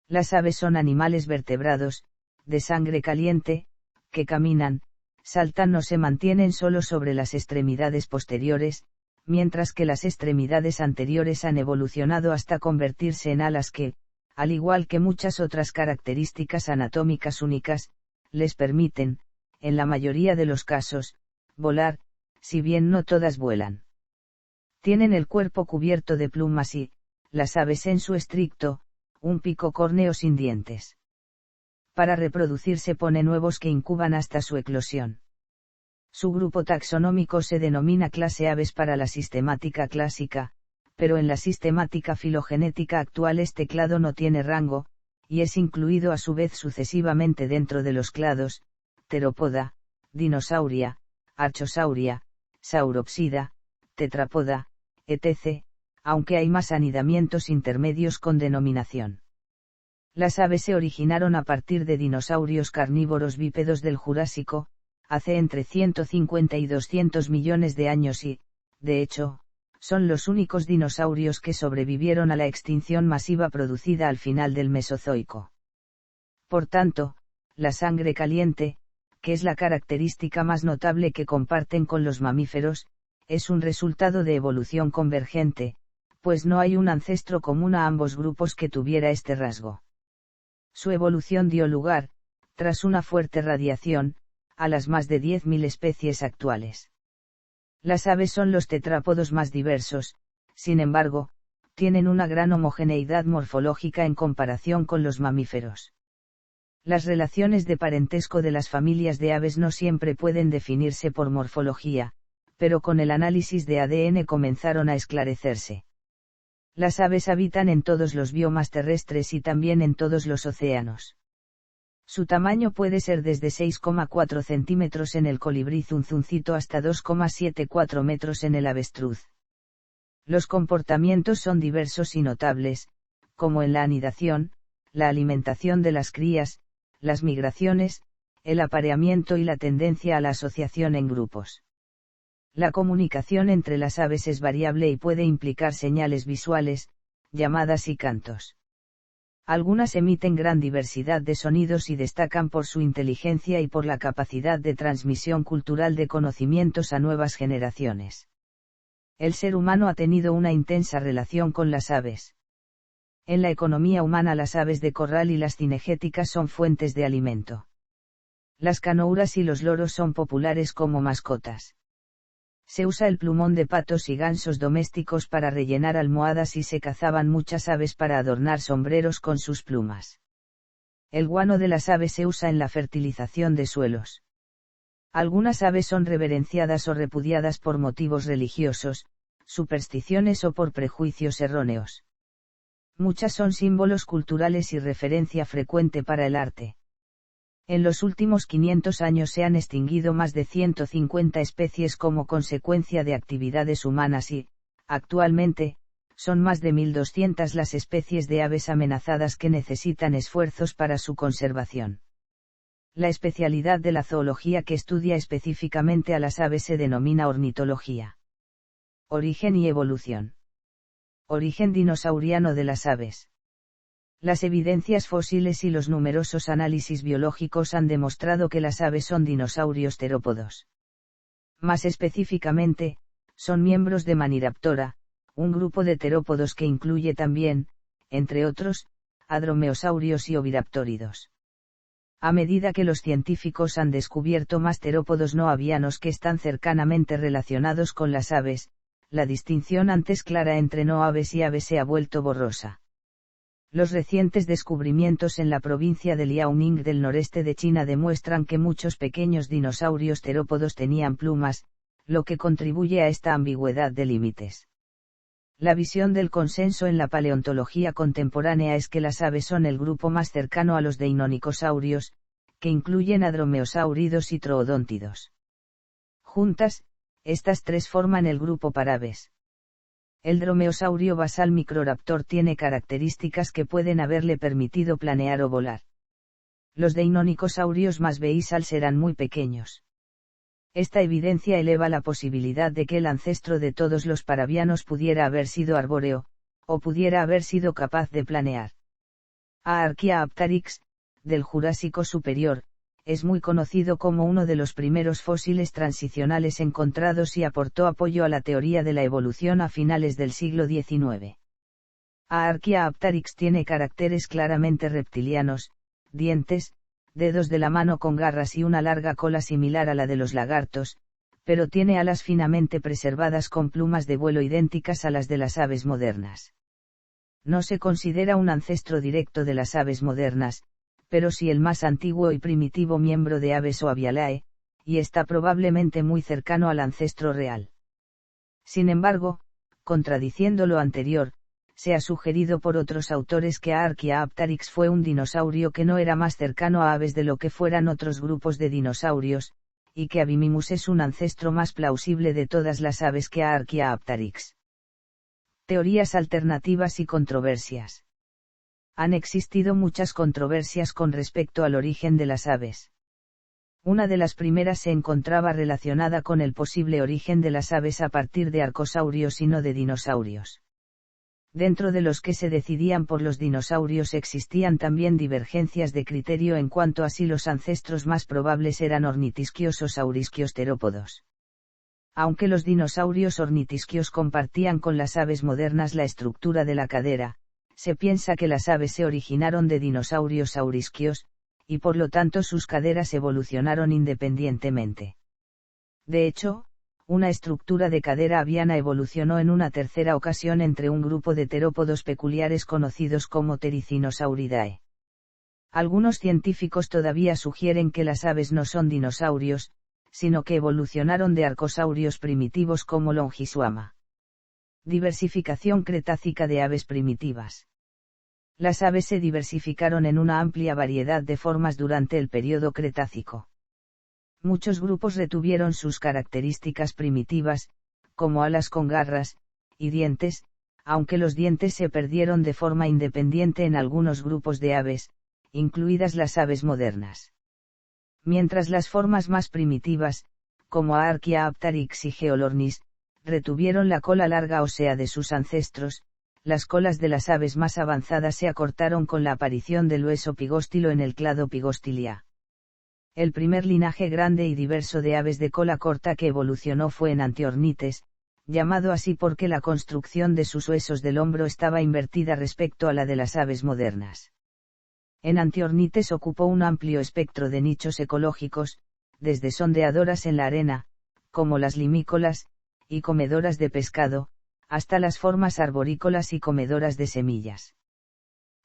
Las aves son animales vertebrados, de sangre caliente, que caminan, saltan o se mantienen solo sobre las extremidades posteriores, mientras que las extremidades anteriores han evolucionado hasta convertirse en alas que, al igual que muchas otras características anatómicas únicas, les permiten, en la mayoría de los casos, volar, si bien no todas vuelan. Tienen el cuerpo cubierto de plumas y, las aves en su estricto, un pico córneo sin dientes. Para reproducirse ponen huevos que incuban hasta su eclosión. Su grupo taxonómico se denomina clase aves para la sistemática clásica, pero en la sistemática filogenética actual este clado no tiene rango, y es incluido a su vez sucesivamente dentro de los clados, Theropoda, Dinosauria, Archosauria, Sauropsida, Tetrapoda, etc., aunque hay más anidamientos intermedios con denominación. Las aves se originaron a partir de dinosaurios carnívoros bípedos del Jurásico, hace entre 150 y 200 millones de años y, de hecho, son los únicos dinosaurios que sobrevivieron a la extinción masiva producida al final del Mesozoico. Por tanto, la sangre caliente, que es la característica más notable que comparten con los mamíferos, es un resultado de evolución convergente, pues no hay un ancestro común a ambos grupos que tuviera este rasgo. Su evolución dio lugar, tras una fuerte radiación, a las más de 10.000 especies actuales. Las aves son los tetrápodos más diversos, sin embargo, tienen una gran homogeneidad morfológica en comparación con los mamíferos. Las relaciones de parentesco de las familias de aves no siempre pueden definirse por morfología, pero con el análisis de ADN comenzaron a esclarecerse. Las aves habitan en todos los biomas terrestres y también en todos los océanos. Su tamaño puede ser desde 6,4 centímetros en el colibrí zunzuncito hasta 2,74 metros en el avestruz. Los comportamientos son diversos y notables, como en la anidación, la alimentación de las crías, las migraciones, el apareamiento y la tendencia a la asociación en grupos. La comunicación entre las aves es variable y puede implicar señales visuales, llamadas y cantos. Algunas emiten gran diversidad de sonidos y destacan por su inteligencia y por la capacidad de transmisión cultural de conocimientos a nuevas generaciones. El ser humano ha tenido una intensa relación con las aves. En la economía humana las aves de corral y las cinegéticas son fuentes de alimento. Las canouras y los loros son populares como mascotas. Se usa el plumón de patos y gansos domésticos para rellenar almohadas y se cazaban muchas aves para adornar sombreros con sus plumas. El guano de las aves se usa en la fertilización de suelos. Algunas aves son reverenciadas o repudiadas por motivos religiosos, supersticiones o por prejuicios erróneos. Muchas son símbolos culturales y referencia frecuente para el arte. En los últimos 500 años se han extinguido más de 150 especies como consecuencia de actividades humanas y, actualmente, son más de 1.200 las especies de aves amenazadas que necesitan esfuerzos para su conservación. La especialidad de la zoología que estudia específicamente a las aves se denomina ornitología. Origen y evolución. Origen dinosauriano de las aves. Las evidencias fósiles y los numerosos análisis biológicos han demostrado que las aves son dinosaurios terópodos. Más específicamente, son miembros de Maniraptora, un grupo de terópodos que incluye también, entre otros, a dromeosaurios y oviraptóridos. A medida que los científicos han descubierto más terópodos no avianos que están cercanamente relacionados con las aves, la distinción antes clara entre no aves y aves se ha vuelto borrosa. Los recientes descubrimientos en la provincia de Liaoning del noreste de China demuestran que muchos pequeños dinosaurios terópodos tenían plumas, lo que contribuye a esta ambigüedad de límites. La visión del consenso en la paleontología contemporánea es que las aves son el grupo más cercano a los deinonychosaurios, que incluyen a dromeosáuridos y troodóntidos. Juntas, estas tres forman el grupo Paraves. El dromeosaurio basal Microraptor tiene características que pueden haberle permitido planear o volar. Los deinonychosaurios más beisal serán muy pequeños. Esta evidencia eleva la posibilidad de que el ancestro de todos los paravianos pudiera haber sido arbóreo, o pudiera haber sido capaz de planear. Archaeopteryx, del Jurásico superior, es muy conocido como uno de los primeros fósiles transicionales encontrados y aportó apoyo a la teoría de la evolución a finales del siglo XIX. Archaeopteryx tiene caracteres claramente reptilianos, dientes, dedos de la mano con garras y una larga cola similar a la de los lagartos, pero tiene alas finamente preservadas con plumas de vuelo idénticas a las de las aves modernas. No se considera un ancestro directo de las aves modernas, pero sí el más antiguo y primitivo miembro de Aves o Avialae, y está probablemente muy cercano al ancestro real. Sin embargo, contradiciendo lo anterior, se ha sugerido por otros autores que Archaeopteryx fue un dinosaurio que no era más cercano a aves de lo que fueran otros grupos de dinosaurios, y que Abimimus es un ancestro más plausible de todas las aves que Archaeopteryx. Teorías alternativas y controversias. Han existido muchas controversias con respecto al origen de las aves. Una de las primeras se encontraba relacionada con el posible origen de las aves a partir de arcosaurios y no de dinosaurios. Dentro de los que se decidían por los dinosaurios existían también divergencias de criterio en cuanto a si los ancestros más probables eran ornitisquios o saurisquios terópodos. Aunque los dinosaurios ornitisquios compartían con las aves modernas la estructura de la cadera, se piensa que las aves se originaron de dinosaurios saurisquios, y por lo tanto sus caderas evolucionaron independientemente. De hecho, una estructura de cadera aviana evolucionó en una tercera ocasión entre un grupo de terópodos peculiares conocidos como Ptericinosauridae. Algunos científicos todavía sugieren que las aves no son dinosaurios, sino que evolucionaron de arcosaurios primitivos como Longisuama. Diversificación cretácica de aves primitivas. Las aves se diversificaron en una amplia variedad de formas durante el período Cretácico. Muchos grupos retuvieron sus características primitivas, como alas con garras y dientes, aunque los dientes se perdieron de forma independiente en algunos grupos de aves, incluidas las aves modernas. Mientras las formas más primitivas, como Archaeopteryx y Geolornis, retuvieron la cola larga ósea de sus ancestros, las colas de las aves más avanzadas se acortaron con la aparición del hueso pigóstilo en el clado Pigostilia. El primer linaje grande y diverso de aves de cola corta que evolucionó fue en Antiornites, llamado así porque la construcción de sus huesos del hombro estaba invertida respecto a la de las aves modernas. En Antiornites ocupó un amplio espectro de nichos ecológicos, desde sondeadoras en la arena, como las limícolas, y comedoras de pescado, hasta las formas arborícolas y comedoras de semillas.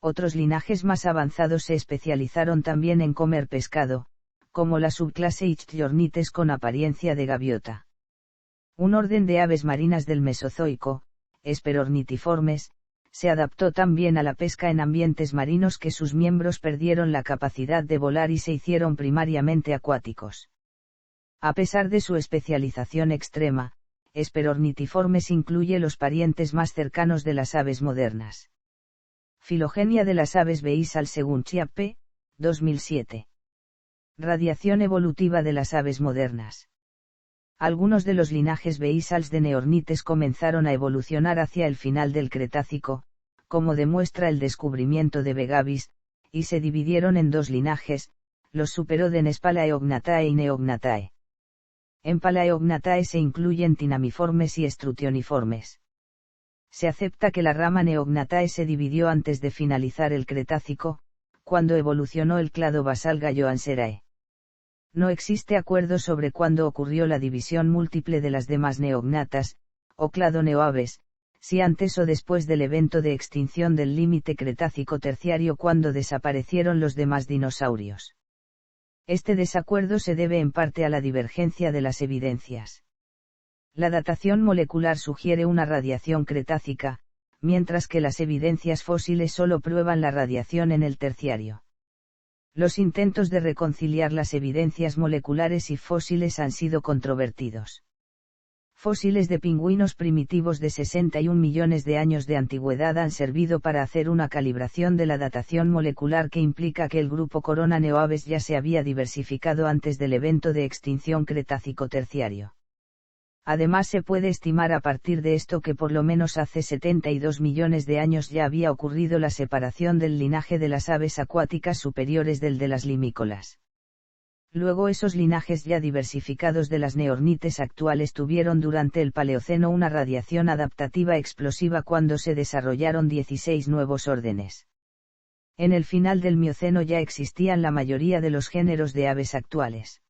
Otros linajes más avanzados se especializaron también en comer pescado, como la subclase Ichthyornites con apariencia de gaviota. Un orden de aves marinas del Mesozoico, Hesperornitiformes, se adaptó tan bien a la pesca en ambientes marinos que sus miembros perdieron la capacidad de volar y se hicieron primariamente acuáticos. A pesar de su especialización extrema, Hesperornitiformes incluye los parientes más cercanos de las aves modernas. Filogenia de las aves Beisal según Chiappe, 2007. Radiación evolutiva de las aves modernas. Algunos de los linajes Beisals de Neornites comenzaron a evolucionar hacia el final del Cretácico, como demuestra el descubrimiento de Vegavis, y se dividieron en dos linajes, los Superodenes Palaeognatae y Neognatae. En Palaeognatae se incluyen Tinamiformes y Estrutioniformes. Se acepta que la rama Neognatae se dividió antes de finalizar el Cretácico, cuando evolucionó el clado Basalga-Joanserae. No existe acuerdo sobre cuándo ocurrió la división múltiple de las demás neognatas, o clado neoaves, si antes o después del evento de extinción del límite Cretácico terciario cuando desaparecieron los demás dinosaurios. Este desacuerdo se debe en parte a la divergencia de las evidencias. La datación molecular sugiere una radiación cretácica, mientras que las evidencias fósiles solo prueban la radiación en el terciario. Los intentos de reconciliar las evidencias moleculares y fósiles han sido controvertidos. Fósiles de pingüinos primitivos de 61 millones de años de antigüedad han servido para hacer una calibración de la datación molecular que implica que el grupo Corona neoaves ya se había diversificado antes del evento de extinción Cretácico terciario. Además se puede estimar a partir de esto que por lo menos hace 72 millones de años ya había ocurrido la separación del linaje de las aves acuáticas superiores del de las limícolas. Luego esos linajes ya diversificados de las neornites actuales tuvieron durante el Paleoceno una radiación adaptativa explosiva cuando se desarrollaron 16 nuevos órdenes. En el final del Mioceno ya existían la mayoría de los géneros de aves actuales.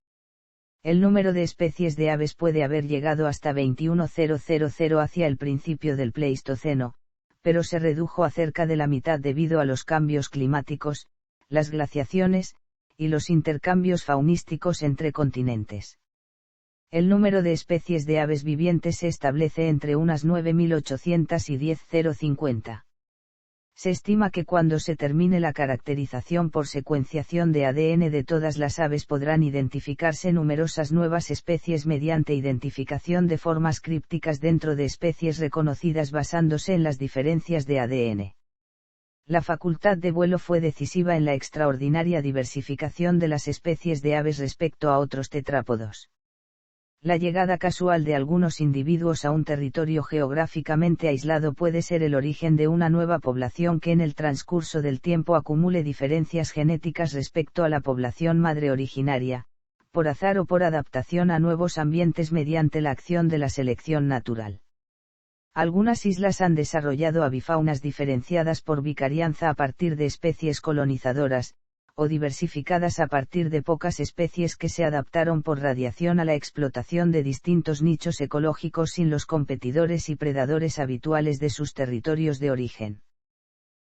El número de especies de aves puede haber llegado hasta 21.000 hacia el principio del Pleistoceno, pero se redujo a cerca de la mitad debido a los cambios climáticos, las glaciaciones, y los intercambios faunísticos entre continentes. El número de especies de aves vivientes se establece entre unas 9.800 y 10.050. Se estima que cuando se termine la caracterización por secuenciación de ADN de todas las aves podrán identificarse numerosas nuevas especies mediante identificación de formas crípticas dentro de especies reconocidas basándose en las diferencias de ADN. La facultad de vuelo fue decisiva en la extraordinaria diversificación de las especies de aves respecto a otros tetrápodos. La llegada casual de algunos individuos a un territorio geográficamente aislado puede ser el origen de una nueva población que en el transcurso del tiempo acumule diferencias genéticas respecto a la población madre originaria, por azar o por adaptación a nuevos ambientes mediante la acción de la selección natural. Algunas islas han desarrollado avifaunas diferenciadas por vicarianza a partir de especies colonizadoras, o diversificadas a partir de pocas especies que se adaptaron por radiación a la explotación de distintos nichos ecológicos sin los competidores y predadores habituales de sus territorios de origen.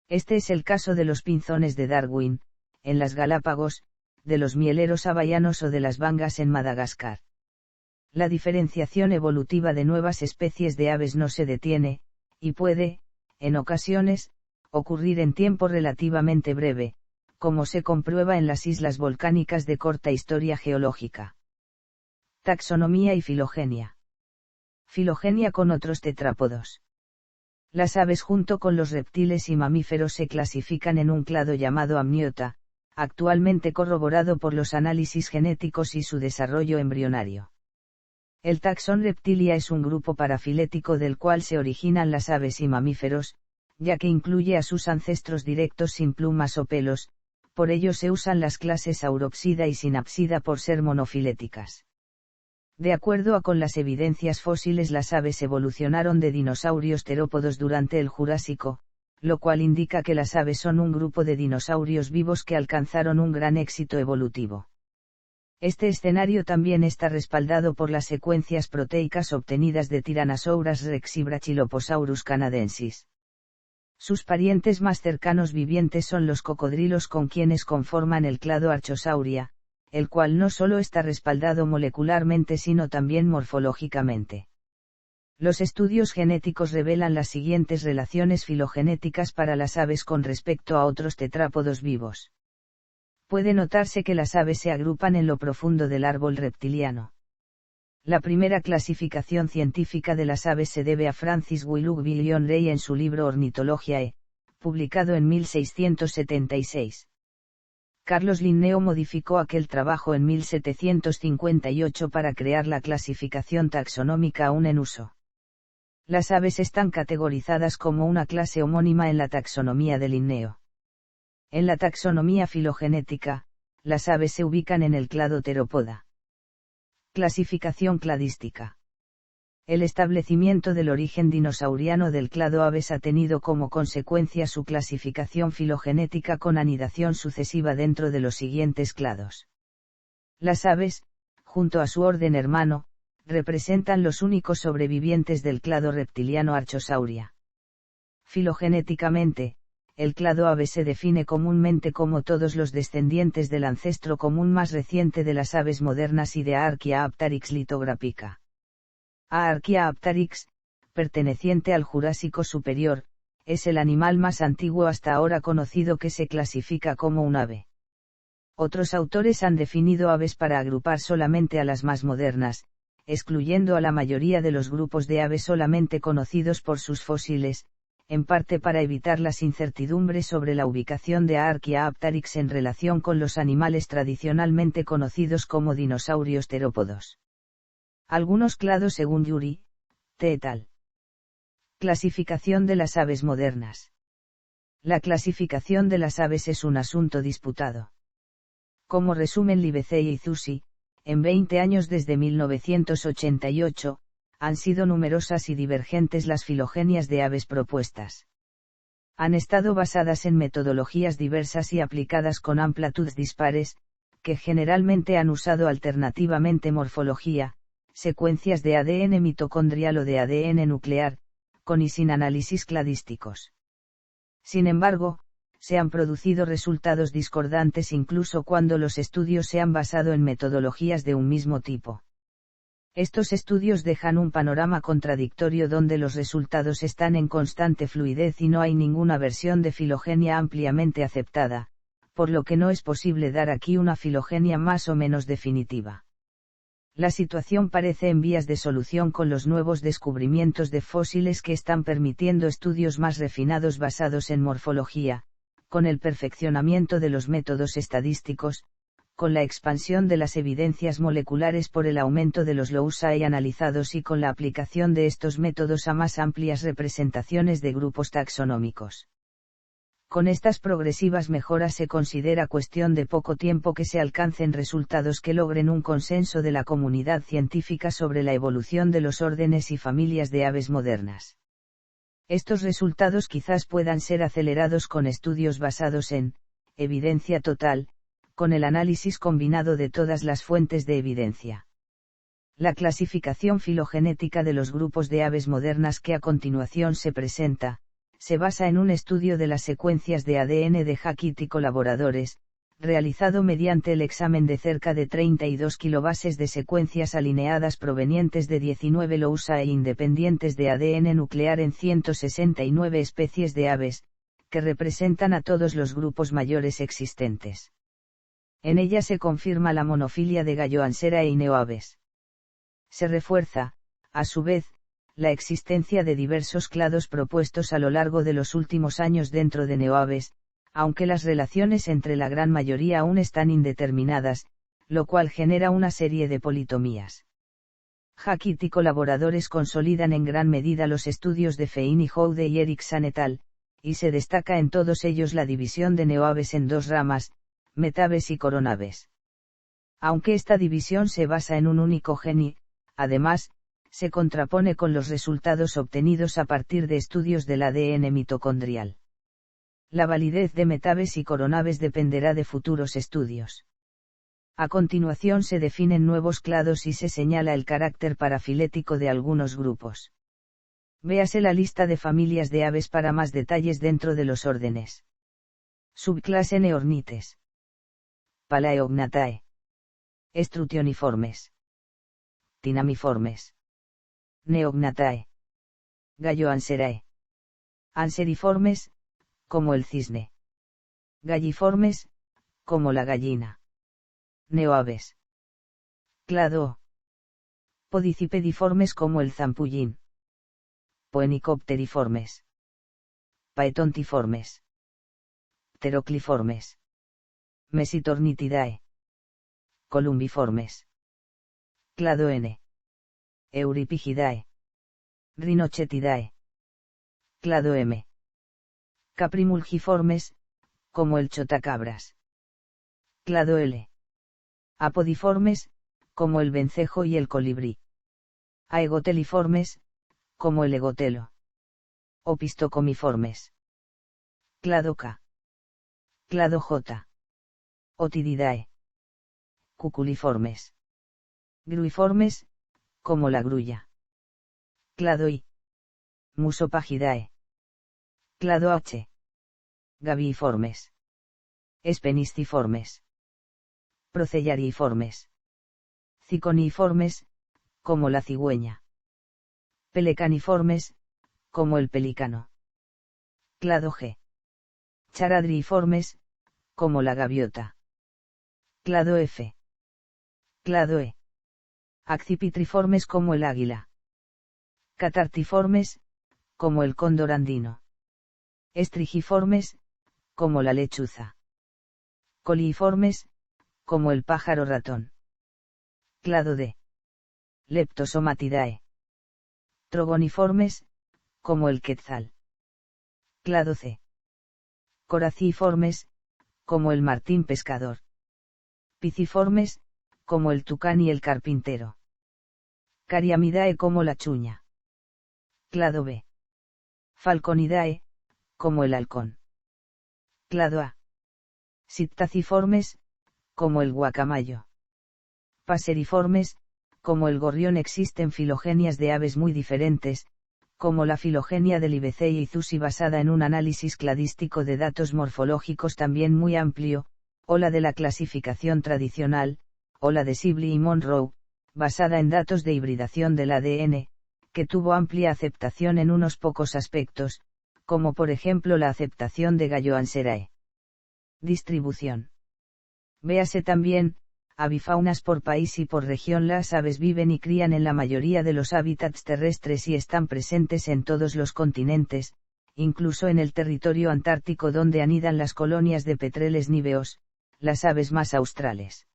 Este es el caso de los pinzones de Darwin, en las Galápagos, de los mieleros hawaianos o de las bangas en Madagascar. La diferenciación evolutiva de nuevas especies de aves no se detiene, y puede, en ocasiones, ocurrir en tiempo relativamente breve, como se comprueba en las islas volcánicas de corta historia geológica. Taxonomía y filogenia. Filogenia con otros tetrápodos. Las aves junto con los reptiles y mamíferos se clasifican en un clado llamado Amniota, actualmente corroborado por los análisis genéticos y su desarrollo embrionario. El taxón Reptilia es un grupo parafilético del cual se originan las aves y mamíferos, ya que incluye a sus ancestros directos sin plumas o pelos, por ello se usan las clases Sauropsida y Synapsida por ser monofiléticas. De acuerdo con las evidencias fósiles, las aves evolucionaron de dinosaurios terópodos durante el Jurásico, lo cual indica que las aves son un grupo de dinosaurios vivos que alcanzaron un gran éxito evolutivo. Este escenario también está respaldado por las secuencias proteicas obtenidas de Tyrannosaurus rex y Brachylophosaurus canadensis. Sus parientes más cercanos vivientes son los cocodrilos con quienes conforman el clado Archosauria, el cual no solo está respaldado molecularmente sino también morfológicamente. Los estudios genéticos revelan las siguientes relaciones filogenéticas para las aves con respecto a otros tetrápodos vivos. Puede notarse que las aves se agrupan en lo profundo del árbol reptiliano. La primera clasificación científica de las aves se debe a Francis Willard Rey en su libro Ornithologiae, publicado en 1676. Carlos Linneo modificó aquel trabajo en 1758 para crear la clasificación taxonómica aún en uso. Las aves están categorizadas como una clase homónima en la taxonomía de Linneo. En la taxonomía filogenética, las aves se ubican en el clado Theropoda. Clasificación cladística. El establecimiento del origen dinosauriano del clado Aves ha tenido como consecuencia su clasificación filogenética con anidación sucesiva dentro de los siguientes clados. Las aves, junto a su orden hermano, representan los únicos sobrevivientes del clado reptiliano Archosauria. Filogenéticamente, el clado Aves se define comúnmente como todos los descendientes del ancestro común más reciente de las aves modernas y de Aarchaeopteryx lithograpica. Aarchaeopteryx, perteneciente al Jurásico superior, es el animal más antiguo hasta ahora conocido que se clasifica como un ave. Otros autores han definido aves para agrupar solamente a las más modernas, excluyendo a la mayoría de los grupos de aves solamente conocidos por sus fósiles, en parte para evitar las incertidumbres sobre la ubicación de Aarchaeopteryx en relación con los animales tradicionalmente conocidos como dinosaurios terópodos. Algunos clados según Yuri, et al. Clasificación de las aves modernas. La clasificación de las aves es un asunto disputado. Como resumen Livesey y Zusi, en 20 años desde 1988, han sido numerosas y divergentes las filogenias de aves propuestas. Han estado basadas en metodologías diversas y aplicadas con amplitudes dispares, que generalmente han usado alternativamente morfología, secuencias de ADN mitocondrial o de ADN nuclear, con y sin análisis cladísticos. Sin embargo, se han producido resultados discordantes incluso cuando los estudios se han basado en metodologías de un mismo tipo. Estos estudios dejan un panorama contradictorio donde los resultados están en constante fluidez y no hay ninguna versión de filogenia ampliamente aceptada, por lo que no es posible dar aquí una filogenia más o menos definitiva. La situación parece en vías de solución con los nuevos descubrimientos de fósiles que están permitiendo estudios más refinados basados en morfología, con el perfeccionamiento de los métodos estadísticos, con la expansión de las evidencias moleculares por el aumento de los loci analizados y con la aplicación de estos métodos a más amplias representaciones de grupos taxonómicos. Con estas progresivas mejoras se considera cuestión de poco tiempo que se alcancen resultados que logren un consenso de la comunidad científica sobre la evolución de los órdenes y familias de aves modernas. Estos resultados quizás puedan ser acelerados con estudios basados en evidencia total, con el análisis combinado de todas las fuentes de evidencia. La clasificación filogenética de los grupos de aves modernas que a continuación se presenta, se basa en un estudio de las secuencias de ADN de Hackett y colaboradores, realizado mediante el examen de cerca de 32 kilobases de secuencias alineadas provenientes de 19 loci e independientes de ADN nuclear en 169 especies de aves, que representan a todos los grupos mayores existentes. En ella se confirma la monofilia de Galloansera e Ineoaves. Se refuerza, a su vez, la existencia de diversos clados propuestos a lo largo de los últimos años dentro de Neoaves, aunque las relaciones entre la gran mayoría aún están indeterminadas, lo cual genera una serie de politomías. Hackett y colaboradores consolidan en gran medida los estudios de Feiní Houde y Erickson et al., y se destaca en todos ellos la división de Neoaves en dos ramas, metaves y coronaves. Aunque esta división se basa en un único gen y, además, se contrapone con los resultados obtenidos a partir de estudios del ADN mitocondrial. La validez de metaves y coronaves dependerá de futuros estudios. A continuación se definen nuevos clados y se señala el carácter parafilético de algunos grupos. Véase la lista de familias de aves para más detalles dentro de los órdenes. Subclase Neornites. Palaeognatae. Estrutioniformes. Tinamiformes. Neognatae. Galloanserae. Anseriformes, como el cisne. Galliformes, como la gallina. Neoaves. Clado. Podicipediformes como el zampullín. Poenicopteriformes. Paetontiformes. Pterocliformes. Mesitornitidae. Columbiformes. Clado N. Euripigidae. Rhinochetidae. Clado M. Caprimulgiformes, como el chotacabras. Clado L. Apodiformes, como el vencejo y el colibrí. Aegoteliformes, como el egotelo. Opistocomiformes. Clado K. Clado J. Otididae. Cuculiformes. Gruiformes, como la grulla. Clado I. Musopagidae. Clado H. Gaviiformes. Espenisciformes. Procellariiformes. Ciconiiformes, como la cigüeña. Pelecaniformes, como el pelícano. Clado G. Charadriiformes, como la gaviota. Clado F. Clado E. Accipitriformes como el águila. Catartiformes, como el cóndor andino. Estrigiformes, como la lechuza. Coliiformes, como el pájaro ratón. Clado D. Leptosomatidae. Trogoniformes, como el quetzal. Clado C. Coraciiformes, como el martín pescador. Piciformes, como el tucán y el carpintero. Cariamidae como la chuña. Clado B. Falconidae, como el halcón. Clado A. Psittaciformes, como el guacamayo. Paseriformes, como el gorrión. Existen filogenias de aves muy diferentes, como la filogenia de Livesey y Zusi basada en un análisis cladístico de datos morfológicos también muy amplio, o la de la clasificación tradicional, o la de Sibley y Monroe, basada en datos de hibridación del ADN, que tuvo amplia aceptación en unos pocos aspectos, como por ejemplo la aceptación de Galloanserae. Distribución. Véase también, avifaunas por país y por región. Las aves viven y crían en la mayoría de los hábitats terrestres y están presentes en todos los continentes, incluso en el territorio antártico donde anidan las colonias de petreles níveos, las aves más australes.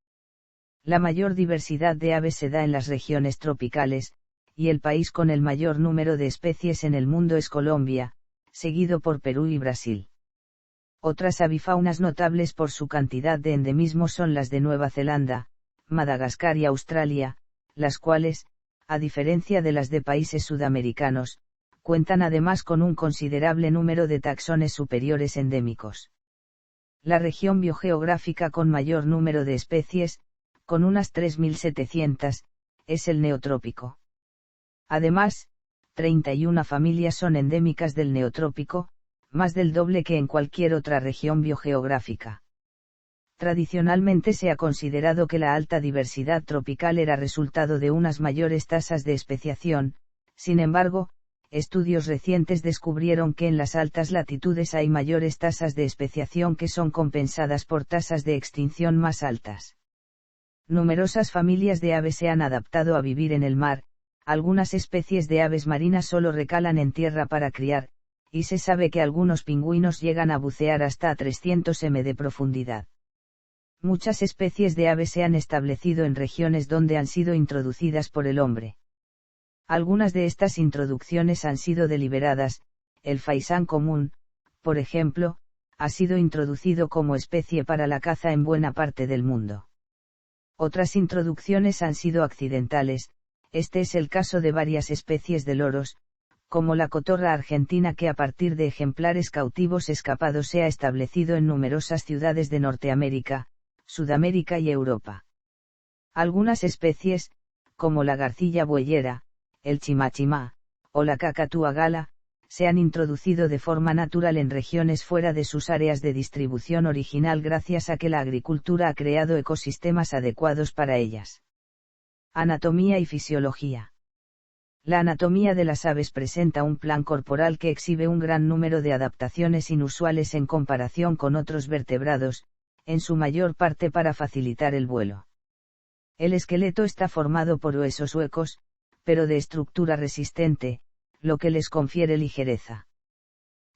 La mayor diversidad de aves se da en las regiones tropicales, y el país con el mayor número de especies en el mundo es Colombia, seguido por Perú y Brasil. Otras avifaunas notables por su cantidad de endemismos son las de Nueva Zelanda, Madagascar y Australia, las cuales, a diferencia de las de países sudamericanos, cuentan además con un considerable número de taxones superiores endémicos. La región biogeográfica con mayor número de especies, con unas 3.700, es el Neotrópico. Además, 31 familias son endémicas del Neotrópico, más del doble que en cualquier otra región biogeográfica. Tradicionalmente se ha considerado que la alta diversidad tropical era resultado de unas mayores tasas de especiación, sin embargo, estudios recientes descubrieron que en las altas latitudes hay mayores tasas de especiación que son compensadas por tasas de extinción más altas. Numerosas familias de aves se han adaptado a vivir en el mar, algunas especies de aves marinas solo recalan en tierra para criar, y se sabe que algunos pingüinos llegan a bucear hasta a 300 m de profundidad. Muchas especies de aves se han establecido en regiones donde han sido introducidas por el hombre. Algunas de estas introducciones han sido deliberadas. El faisán común, por ejemplo, ha sido introducido como especie para la caza en buena parte del mundo. Otras introducciones han sido accidentales. Este es el caso de varias especies de loros, como la cotorra argentina que a partir de ejemplares cautivos escapados se ha establecido en numerosas ciudades de Norteamérica, Sudamérica y Europa. Algunas especies, como la garcilla bueyera, el chimachimá, o la cacatúa gala, se han introducido de forma natural en regiones fuera de sus áreas de distribución original gracias a que la agricultura ha creado ecosistemas adecuados para ellas. Anatomía y fisiología. La anatomía de las aves presenta un plan corporal que exhibe un gran número de adaptaciones inusuales en comparación con otros vertebrados, en su mayor parte para facilitar el vuelo. El esqueleto está formado por huesos huecos, pero de estructura resistente, lo que les confiere ligereza.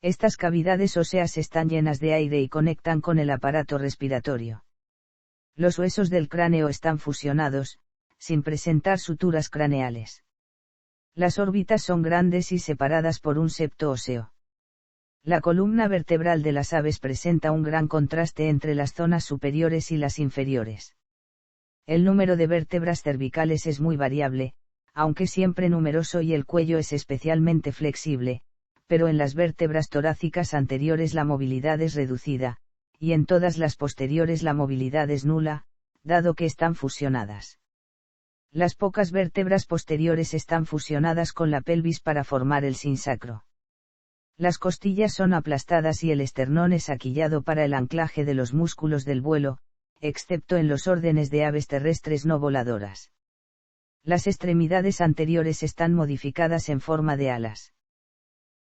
Estas cavidades óseas están llenas de aire y conectan con el aparato respiratorio. Los huesos del cráneo están fusionados, sin presentar suturas craneales. Las órbitas son grandes y separadas por un septo óseo. La columna vertebral de las aves presenta un gran contraste entre las zonas superiores y las inferiores. El número de vértebras cervicales es muy variable, aunque siempre numeroso, y el cuello es especialmente flexible, pero en las vértebras torácicas anteriores la movilidad es reducida, y en todas las posteriores la movilidad es nula, dado que están fusionadas. Las pocas vértebras posteriores están fusionadas con la pelvis para formar el sinsacro. Las costillas son aplastadas y el esternón es aquillado para el anclaje de los músculos del vuelo, excepto en los órdenes de aves terrestres no voladoras. Las extremidades anteriores están modificadas en forma de alas.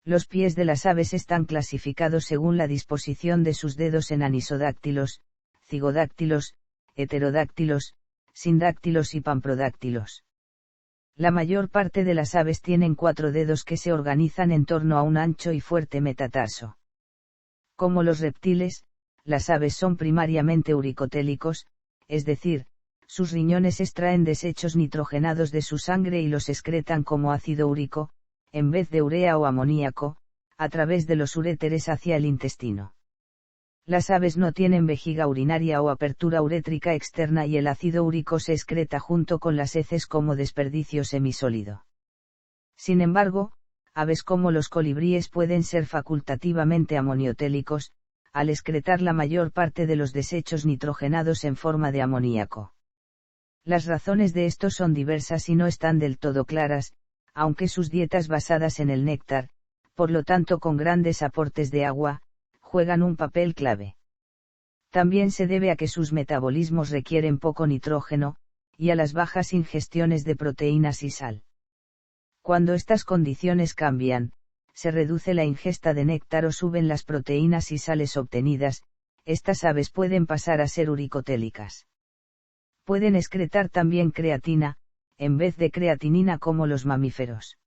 Los pies de las aves están clasificados según la disposición de sus dedos en anisodáctilos, cigodáctilos, heterodáctilos, sindáctilos y pamprodáctilos. La mayor parte de las aves tienen 4 dedos que se organizan en torno a un ancho y fuerte metatarso. Como los reptiles, las aves son primariamente uricotélicos, es decir, sus riñones extraen desechos nitrogenados de su sangre y los excretan como ácido úrico, en vez de urea o amoníaco, a través de los uréteres hacia el intestino. Las aves no tienen vejiga urinaria o apertura urétrica externa y el ácido úrico se excreta junto con las heces como desperdicio semisólido. Sin embargo, aves como los colibríes pueden ser facultativamente amoniotélicos, al excretar la mayor parte de los desechos nitrogenados en forma de amoníaco. Las razones de esto son diversas y no están del todo claras, aunque sus dietas basadas en el néctar, por lo tanto con grandes aportes de agua, juegan un papel clave. También se debe a que sus metabolismos requieren poco nitrógeno, y a las bajas ingestiones de proteínas y sal. Cuando estas condiciones cambian, se reduce la ingesta de néctar o suben las proteínas y sales obtenidas, estas aves pueden pasar a ser uricotélicas. Pueden excretar también creatina, en vez de creatinina como los mamíferos.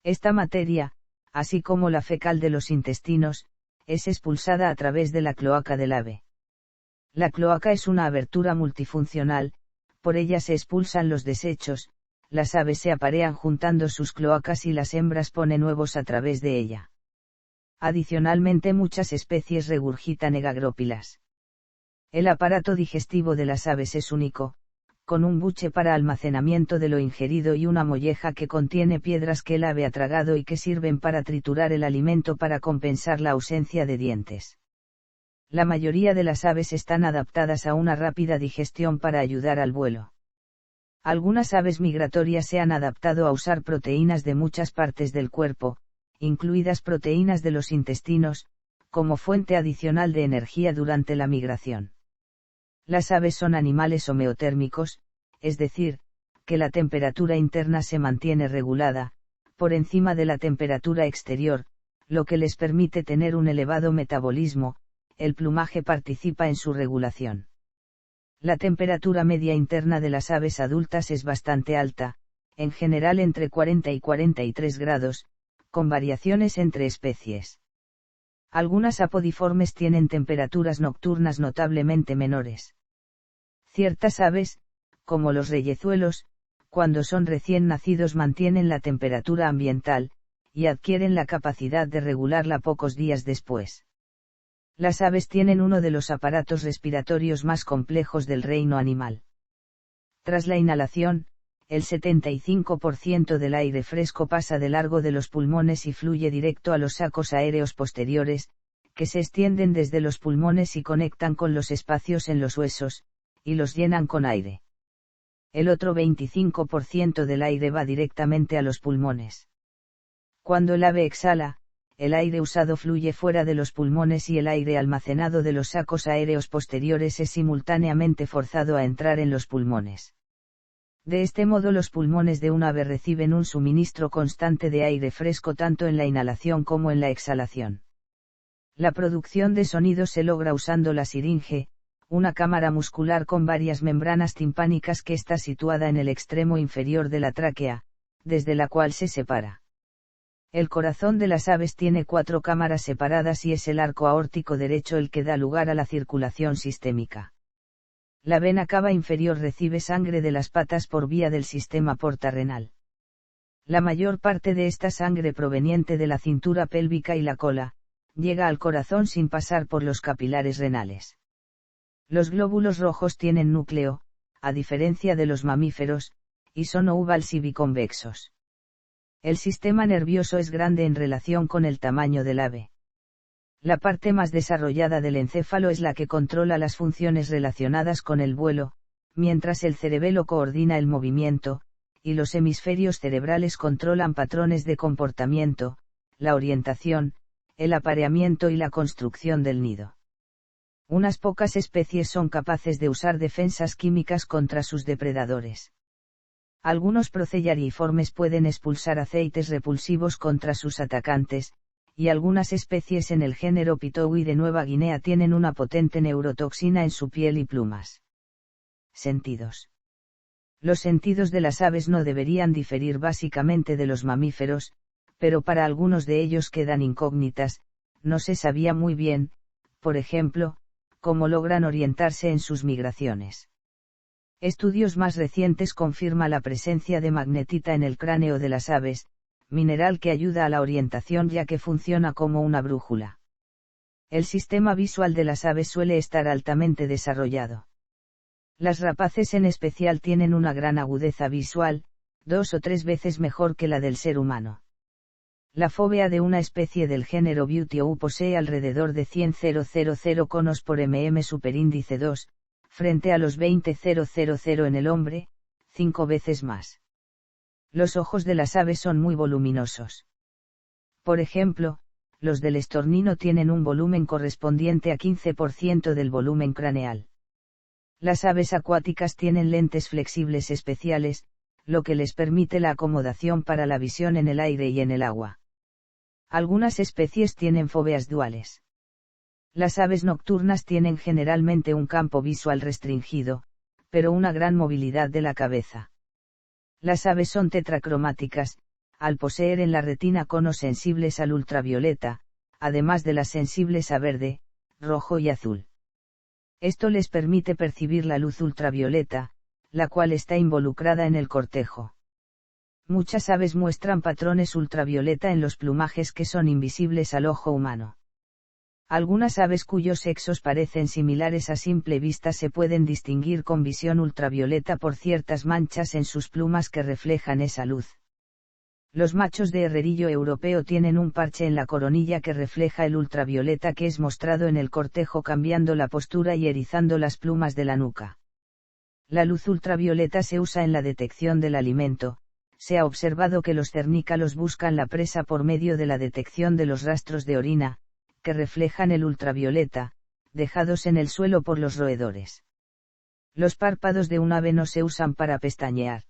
Esta materia, así como la fecal de los intestinos, es expulsada a través de la cloaca del ave. La cloaca es una abertura multifuncional, por ella se expulsan los desechos, las aves se aparean juntando sus cloacas y las hembras ponen huevos a través de ella. Adicionalmente muchas especies regurgitan egagrópilas. El aparato digestivo de las aves es único, con un buche para almacenamiento de lo ingerido y una molleja que contiene piedras que el ave ha tragado y que sirven para triturar el alimento para compensar la ausencia de dientes. La mayoría de las aves están adaptadas a una rápida digestión para ayudar al vuelo. Algunas aves migratorias se han adaptado a usar proteínas de muchas partes del cuerpo, incluidas proteínas de los intestinos, como fuente adicional de energía durante la migración. Las aves son animales homeotérmicos, es decir, que la temperatura interna se mantiene regulada, por encima de la temperatura exterior, lo que les permite tener un elevado metabolismo, el plumaje participa en su regulación. La temperatura media interna de las aves adultas es bastante alta, en general entre 40 y 43 grados, con variaciones entre especies. Algunas apodiformes tienen temperaturas nocturnas notablemente menores. Ciertas aves, como los reyezuelos, cuando son recién nacidos mantienen la temperatura ambiental, y adquieren la capacidad de regularla pocos días después. Las aves tienen uno de los aparatos respiratorios más complejos del reino animal. Tras la inhalación, el 75% del aire fresco pasa de largo de los pulmones y fluye directo a los sacos aéreos posteriores, que se extienden desde los pulmones y conectan con los espacios en los huesos, y los llenan con aire. El otro 25% del aire va directamente a los pulmones. Cuando el ave exhala, el aire usado fluye fuera de los pulmones y el aire almacenado de los sacos aéreos posteriores es simultáneamente forzado a entrar en los pulmones. De este modo los pulmones de un ave reciben un suministro constante de aire fresco tanto en la inhalación como en la exhalación. La producción de sonido se logra usando la siringe, una cámara muscular con varias membranas timpánicas que está situada en el extremo inferior de la tráquea, desde la cual se separa. El corazón de las aves tiene 4 cámaras separadas y es el arco aórtico derecho el que da lugar a la circulación sistémica. La vena cava inferior recibe sangre de las patas por vía del sistema porta-renal. La mayor parte de esta sangre proveniente de la cintura pélvica y la cola, llega al corazón sin pasar por los capilares renales. Los glóbulos rojos tienen núcleo, a diferencia de los mamíferos, y son ovales y biconvexos. El sistema nervioso es grande en relación con el tamaño del ave. La parte más desarrollada del encéfalo es la que controla las funciones relacionadas con el vuelo, mientras el cerebelo coordina el movimiento, y los hemisferios cerebrales controlan patrones de comportamiento, la orientación, el apareamiento y la construcción del nido. Unas pocas especies son capaces de usar defensas químicas contra sus depredadores. Algunos procellariiformes pueden expulsar aceites repulsivos contra sus atacantes, y algunas especies en el género Pitohui de Nueva Guinea tienen una potente neurotoxina en su piel y plumas. Sentidos. Los sentidos de las aves no deberían diferir básicamente de los mamíferos, pero para algunos de ellos quedan incógnitas, no se sabía muy bien, por ejemplo, cómo logran orientarse en sus migraciones. Estudios más recientes confirman la presencia de magnetita en el cráneo de las aves, mineral que ayuda a la orientación ya que funciona como una brújula. El sistema visual de las aves suele estar altamente desarrollado. Las rapaces en especial tienen una gran agudeza visual, 2 o 3 veces mejor que la del ser humano. La fóvea de una especie del género Buteo posee alrededor de 100,000 conos por superíndice 2, frente a los 20,000 en el hombre, 5 veces más. Los ojos de las aves son muy voluminosos. Por ejemplo, los del estornino tienen un volumen correspondiente a 15% del volumen craneal. Las aves acuáticas tienen lentes flexibles especiales, lo que les permite la acomodación para la visión en el aire y en el agua. Algunas especies tienen fóveas duales. Las aves nocturnas tienen generalmente un campo visual restringido, pero una gran movilidad de la cabeza. Las aves son tetracromáticas, al poseer en la retina conos sensibles al ultravioleta, además de las sensibles a verde, rojo y azul. Esto les permite percibir la luz ultravioleta, la cual está involucrada en el cortejo. Muchas aves muestran patrones ultravioleta en los plumajes que son invisibles al ojo humano. Algunas aves cuyos sexos parecen similares a simple vista se pueden distinguir con visión ultravioleta por ciertas manchas en sus plumas que reflejan esa luz. Los machos de herrerillo europeo tienen un parche en la coronilla que refleja el ultravioleta que es mostrado en el cortejo cambiando la postura y erizando las plumas de la nuca. La luz ultravioleta se usa en la detección del alimento. Se ha observado que los cernícalos buscan la presa por medio de la detección de los rastros de orina, que reflejan el ultravioleta, dejados en el suelo por los roedores. Los párpados de un ave no se usan para pestañear.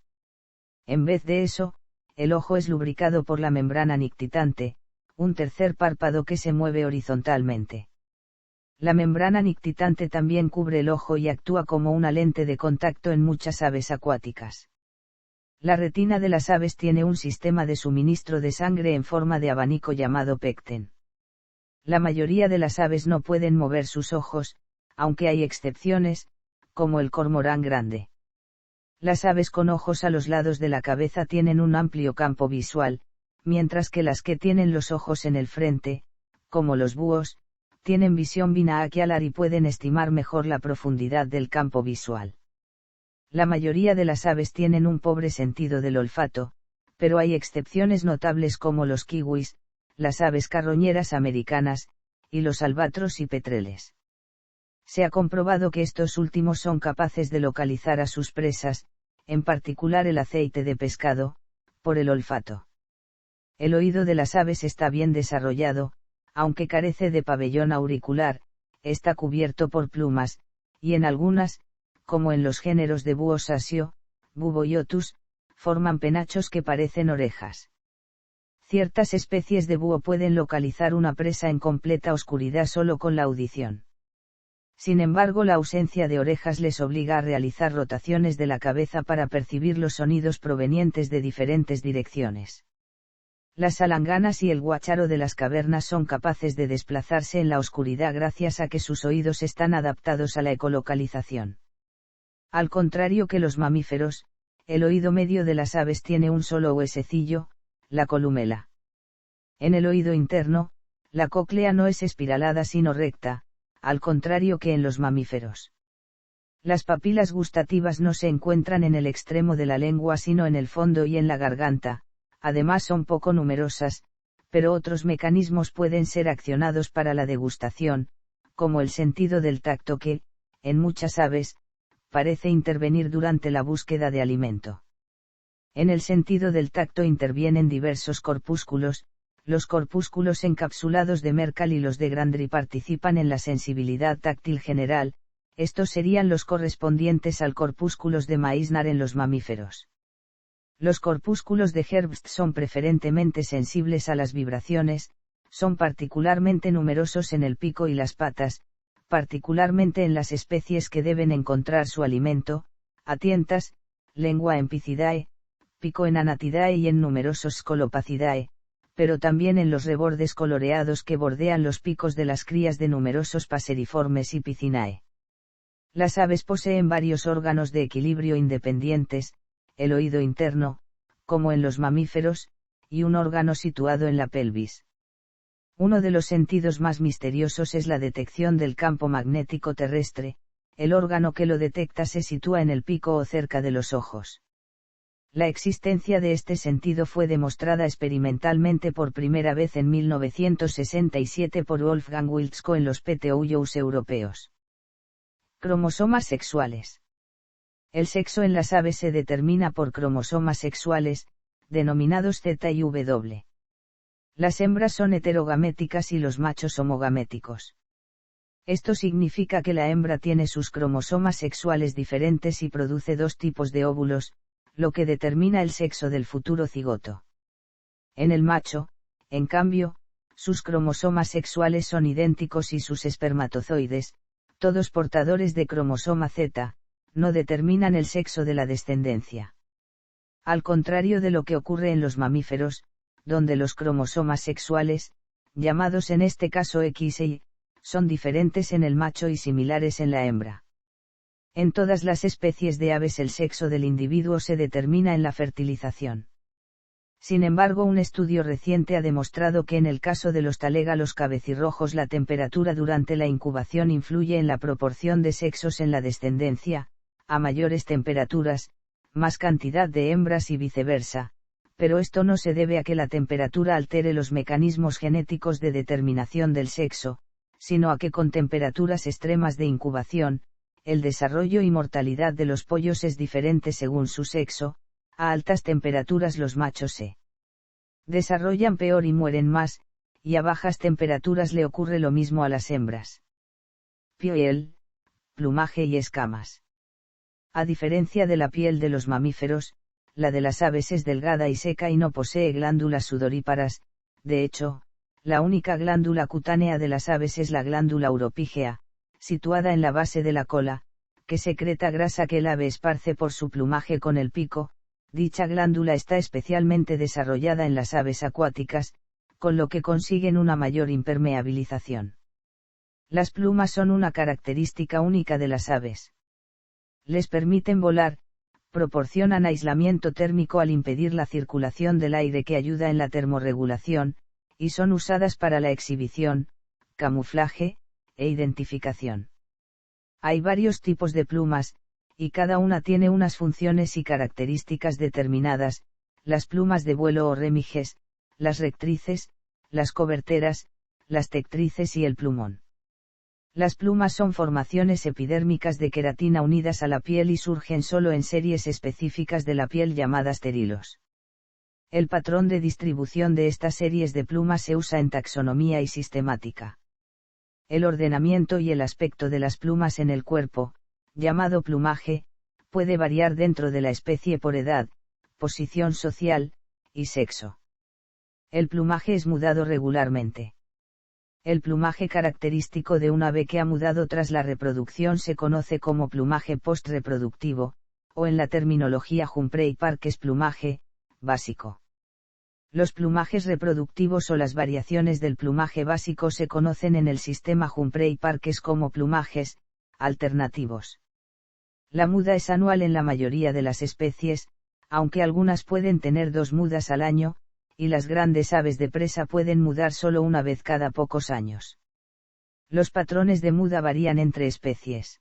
En vez de eso, el ojo es lubricado por la membrana nictitante, un tercer párpado que se mueve horizontalmente. La membrana nictitante también cubre el ojo y actúa como una lente de contacto en muchas aves acuáticas. La retina de las aves tiene un sistema de suministro de sangre en forma de abanico llamado pecten. La mayoría de las aves no pueden mover sus ojos, aunque hay excepciones, como el cormorán grande. Las aves con ojos a los lados de la cabeza tienen un amplio campo visual, mientras que las que tienen los ojos en el frente, como los búhos, tienen visión binocular y pueden estimar mejor la profundidad del campo visual. La mayoría de las aves tienen un pobre sentido del olfato, pero hay excepciones notables como los kiwis, las aves carroñeras americanas, y los albatros y petreles. Se ha comprobado que estos últimos son capaces de localizar a sus presas, en particular el aceite de pescado, por el olfato. El oído de las aves está bien desarrollado, aunque carece de pabellón auricular, está cubierto por plumas, y en algunas, como en los géneros de búhos asio, Bubo y Otus, forman penachos que parecen orejas. Ciertas especies de búho pueden localizar una presa en completa oscuridad solo con la audición. Sin embargo, la ausencia de orejas les obliga a realizar rotaciones de la cabeza para percibir los sonidos provenientes de diferentes direcciones. Las salanganas y el guacharo de las cavernas son capaces de desplazarse en la oscuridad gracias a que sus oídos están adaptados a la ecolocalización. Al contrario que los mamíferos, el oído medio de las aves tiene un solo huesecillo, la columela. En el oído interno, la cóclea no es espiralada sino recta, al contrario que en los mamíferos. Las papilas gustativas no se encuentran en el extremo de la lengua sino en el fondo y en la garganta, además son poco numerosas, pero otros mecanismos pueden ser accionados para la degustación, como el sentido del tacto que, en muchas aves, parece intervenir durante la búsqueda de alimento. En el sentido del tacto intervienen diversos corpúsculos. Los corpúsculos encapsulados de Mercal y los de Grandry participan en la sensibilidad táctil general, estos serían los correspondientes al corpúsculos de Meissner en los mamíferos. Los corpúsculos de Herbst son preferentemente sensibles a las vibraciones, son particularmente numerosos en el pico y las patas, particularmente en las especies que deben encontrar su alimento, atientas, lengua en Picidae, pico en Anatidae y en numerosos Scolopacidae, pero también en los rebordes coloreados que bordean los picos de las crías de numerosos Passeriformes y Picinae. Las aves poseen varios órganos de equilibrio independientes, el oído interno, como en los mamíferos, y un órgano situado en la pelvis. Uno de los sentidos más misteriosos es la detección del campo magnético terrestre. El órgano que lo detecta se sitúa en el pico o cerca de los ojos. La existencia de este sentido fue demostrada experimentalmente por primera vez en 1967 por Wolfgang Wilczko en los PTOUs europeos. Cromosomas sexuales. El sexo en las aves se determina por cromosomas sexuales, denominados Z y W. Las hembras son heterogaméticas y los machos homogaméticos. Esto significa que la hembra tiene sus cromosomas sexuales diferentes y produce dos tipos de óvulos, lo que determina el sexo del futuro cigoto. En el macho, en cambio, sus cromosomas sexuales son idénticos y sus espermatozoides, todos portadores de cromosoma Z, no determinan el sexo de la descendencia. Al contrario de lo que ocurre en los mamíferos, donde los cromosomas sexuales, llamados en este caso X e Y, son diferentes en el macho y similares en la hembra. En todas las especies de aves el sexo del individuo se determina en la fertilización. Sin embargo, un estudio reciente ha demostrado que en el caso de los talégalos cabecirrojos la temperatura durante la incubación influye en la proporción de sexos en la descendencia. A mayores temperaturas, más cantidad de hembras y viceversa, pero esto no se debe a que la temperatura altere los mecanismos genéticos de determinación del sexo, sino a que con temperaturas extremas de incubación, el desarrollo y mortalidad de los pollos es diferente según su sexo. A altas temperaturas los machos se desarrollan peor y mueren más, y a bajas temperaturas le ocurre lo mismo a las hembras. Piel, plumaje y escamas. A diferencia de la piel de los mamíferos, la de las aves es delgada y seca y no posee glándulas sudoríparas. De hecho, la única glándula cutánea de las aves es la glándula uropígea, situada en la base de la cola, que secreta grasa que el ave esparce por su plumaje con el pico. Dicha glándula está especialmente desarrollada en las aves acuáticas, con lo que consiguen una mayor impermeabilización. Las plumas son una característica única de las aves. Les permiten volar, proporcionan aislamiento térmico al impedir la circulación del aire que ayuda en la termorregulación, y son usadas para la exhibición, camuflaje, e identificación. Hay varios tipos de plumas, y cada una tiene unas funciones y características determinadas: las plumas de vuelo o remiges, las rectrices, las coberteras, las tectrices y el plumón. Las plumas son formaciones epidérmicas de queratina unidas a la piel y surgen solo en series específicas de la piel llamadas terilos. El patrón de distribución de estas series de plumas se usa en taxonomía y sistemática. El ordenamiento y el aspecto de las plumas en el cuerpo, llamado plumaje, puede variar dentro de la especie por edad, posición social, y sexo. El plumaje es mudado regularmente. El plumaje característico de un ave que ha mudado tras la reproducción se conoce como plumaje postreproductivo, o en la terminología Humphrey-Parkes plumaje básico. Los plumajes reproductivos o las variaciones del plumaje básico se conocen en el sistema Humphrey-Parkes como plumajes alternativos. La muda es anual en la mayoría de las especies, aunque algunas pueden tener 2 mudas al año, y las grandes aves de presa pueden mudar solo una vez cada pocos años. Los patrones de muda varían entre especies.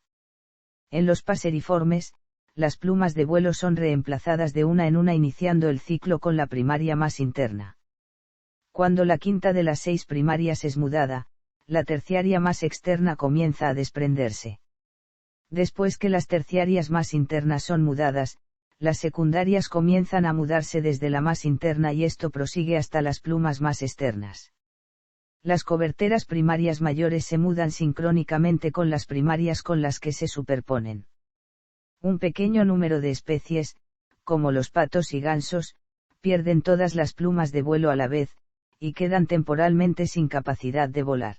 En los paseriformes, las plumas de vuelo son reemplazadas de una en una iniciando el ciclo con la primaria más interna. Cuando la quinta de las 6 primarias es mudada, la terciaria más externa comienza a desprenderse. Después que las terciarias más internas son mudadas, las secundarias comienzan a mudarse desde la más interna y esto prosigue hasta las plumas más externas. Las coberteras primarias mayores se mudan sincrónicamente con las primarias con las que se superponen. Un pequeño número de especies, como los patos y gansos, pierden todas las plumas de vuelo a la vez, y quedan temporalmente sin capacidad de volar.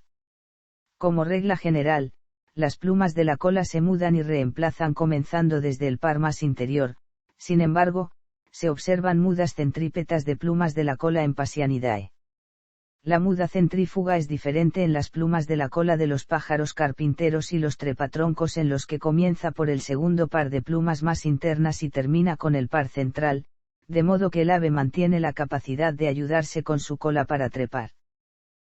Como regla general, las plumas de la cola se mudan y reemplazan comenzando desde el par más interior. Sin embargo, se observan mudas centrípetas de plumas de la cola en Phasianidae. La muda centrífuga es diferente en las plumas de la cola de los pájaros carpinteros y los trepatroncos, en los que comienza por el segundo par de plumas más internas y termina con el par central, de modo que el ave mantiene la capacidad de ayudarse con su cola para trepar.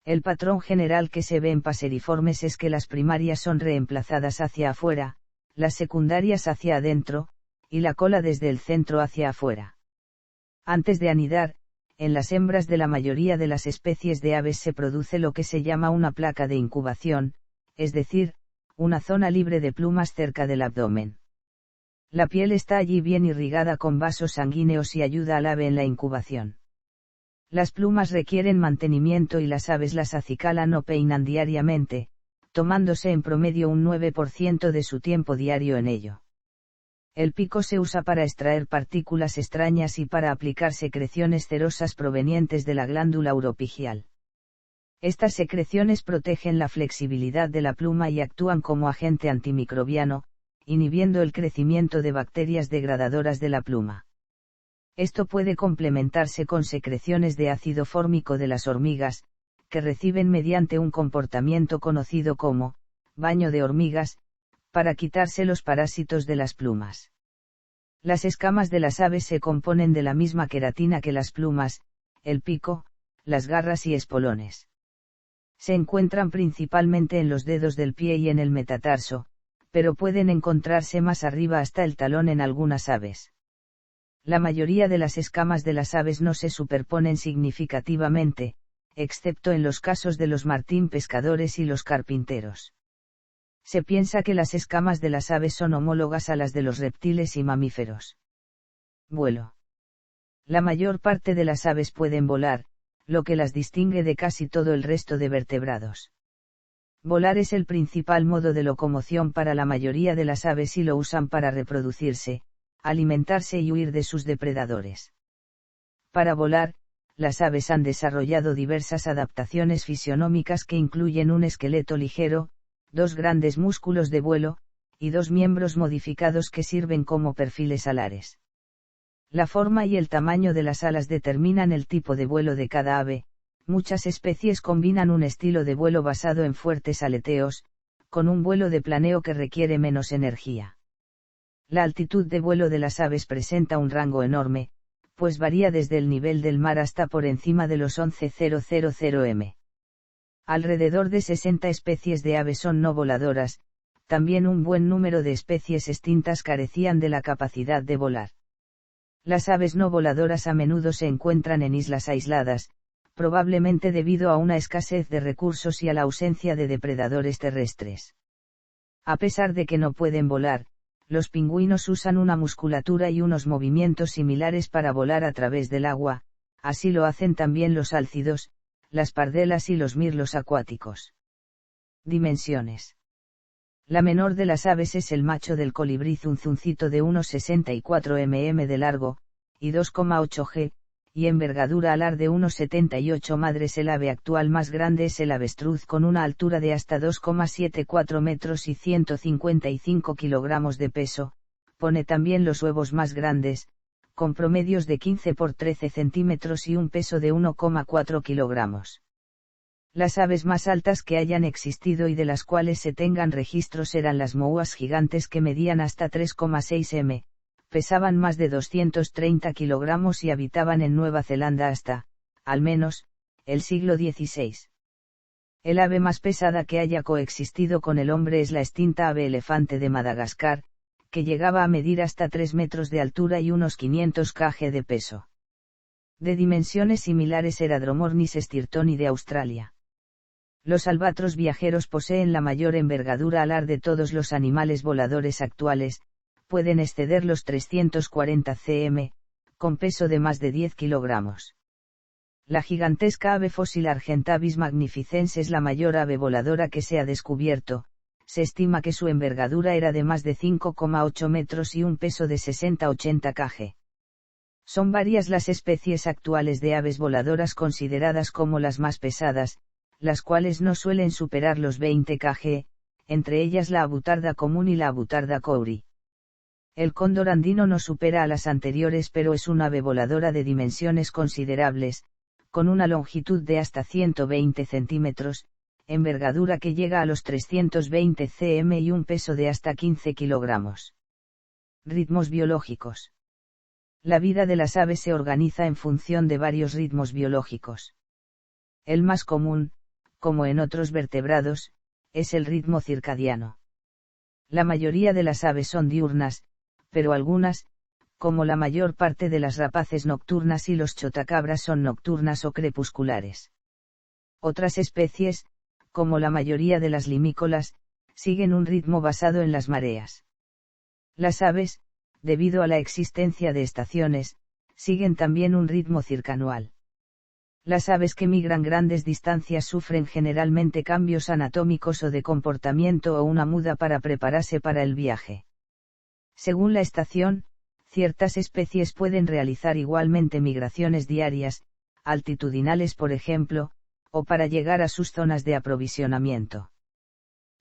El patrón general que se ve en paseriformes es que las primarias son reemplazadas hacia afuera, las secundarias hacia adentro, y la cola desde el centro hacia afuera. Antes de anidar, en las hembras de la mayoría de las especies de aves se produce lo que se llama una placa de incubación, es decir, una zona libre de plumas cerca del abdomen. La piel está allí bien irrigada con vasos sanguíneos y ayuda al ave en la incubación. Las plumas requieren mantenimiento y las aves las acicalan o peinan diariamente, tomándose en promedio un 9% de su tiempo diario en ello. El pico se usa para extraer partículas extrañas y para aplicar secreciones cerosas provenientes de la glándula uropigial. Estas secreciones protegen la flexibilidad de la pluma y actúan como agente antimicrobiano, inhibiendo el crecimiento de bacterias degradadoras de la pluma. Esto puede complementarse con secreciones de ácido fórmico de las hormigas, que reciben mediante un comportamiento conocido como baño de hormigas, para quitarse los parásitos de las plumas. Las escamas de las aves se componen de la misma queratina que las plumas, el pico, las garras y espolones. Se encuentran principalmente en los dedos del pie y en el metatarso, pero pueden encontrarse más arriba hasta el talón en algunas aves. La mayoría de las escamas de las aves no se superponen significativamente, excepto en los casos de los martín pescadores y los carpinteros. Se piensa que las escamas de las aves son homólogas a las de los reptiles y mamíferos. Vuelo. La mayor parte de las aves pueden volar, lo que las distingue de casi todo el resto de vertebrados. Volar es el principal modo de locomoción para la mayoría de las aves y lo usan para reproducirse, alimentarse y huir de sus depredadores. Para volar, las aves han desarrollado diversas adaptaciones fisionómicas que incluyen un esqueleto ligero, dos grandes músculos de vuelo, y dos miembros modificados que sirven como perfiles alares. La forma y el tamaño de las alas determinan el tipo de vuelo de cada ave. Muchas especies combinan un estilo de vuelo basado en fuertes aleteos, con un vuelo de planeo que requiere menos energía. La altitud de vuelo de las aves presenta un rango enorme, pues varía desde el nivel del mar hasta por encima de los 11.000 m. Alrededor de 60 especies de aves son no voladoras, también un buen número de especies extintas carecían de la capacidad de volar. Las aves no voladoras a menudo se encuentran en islas aisladas, probablemente debido a una escasez de recursos y a la ausencia de depredadores terrestres. A pesar de que no pueden volar, los pingüinos usan una musculatura y unos movimientos similares para volar a través del agua, así lo hacen también los álcidos, las pardelas y los mirlos acuáticos. Dimensiones. La menor de las aves es el macho del colibrí zunzuncito de unos 64 mm de largo, y 2,8 g, y envergadura alar de unos 78 madres. El ave actual más grande es el avestruz con una altura de hasta 2,74 metros y 155 kilogramos de peso, pone también los huevos más grandes, con promedios de 15 por 13 centímetros y un peso de 1,4 kilogramos. Las aves más altas que hayan existido y de las cuales se tengan registros eran las moas gigantes, que medían hasta 3,6 m, pesaban más de 230 kilogramos y habitaban en Nueva Zelanda hasta, al menos, el siglo XVI. El ave más pesada que haya coexistido con el hombre es la extinta ave elefante de Madagascar, que llegaba a medir hasta 3 metros de altura y unos 500 kg de peso. De dimensiones similares era Dromornis stirtoni de Australia. Los albatros viajeros poseen la mayor envergadura alar de todos los animales voladores actuales, pueden exceder los 340 cm, con peso de más de 10 kilogramos. La gigantesca ave fósil Argentavis magnificens es la mayor ave voladora que se ha descubierto. Se estima que su envergadura era de más de 5,8 metros y un peso de 60-80 kg. Son varias las especies actuales de aves voladoras consideradas como las más pesadas, las cuales no suelen superar los 20 kg, entre ellas la abutarda común y la abutarda couri. El cóndor andino no supera a las anteriores, pero es un ave voladora de dimensiones considerables, con una longitud de hasta 120 centímetros, envergadura que llega a los 320 cm y un peso de hasta 15 kilogramos. Ritmos biológicos. La vida de las aves se organiza en función de varios ritmos biológicos. El más común, como en otros vertebrados, es el ritmo circadiano. La mayoría de las aves son diurnas, pero algunas, como la mayor parte de las rapaces nocturnas y los chotacabras, son nocturnas o crepusculares. Otras especies, como la mayoría de las limícolas, siguen un ritmo basado en las mareas. Las aves, debido a la existencia de estaciones, siguen también un ritmo circanual. Las aves que migran grandes distancias sufren generalmente cambios anatómicos o de comportamiento o una muda para prepararse para el viaje. Según la estación, ciertas especies pueden realizar igualmente migraciones diarias, altitudinales por ejemplo, o para llegar a sus zonas de aprovisionamiento.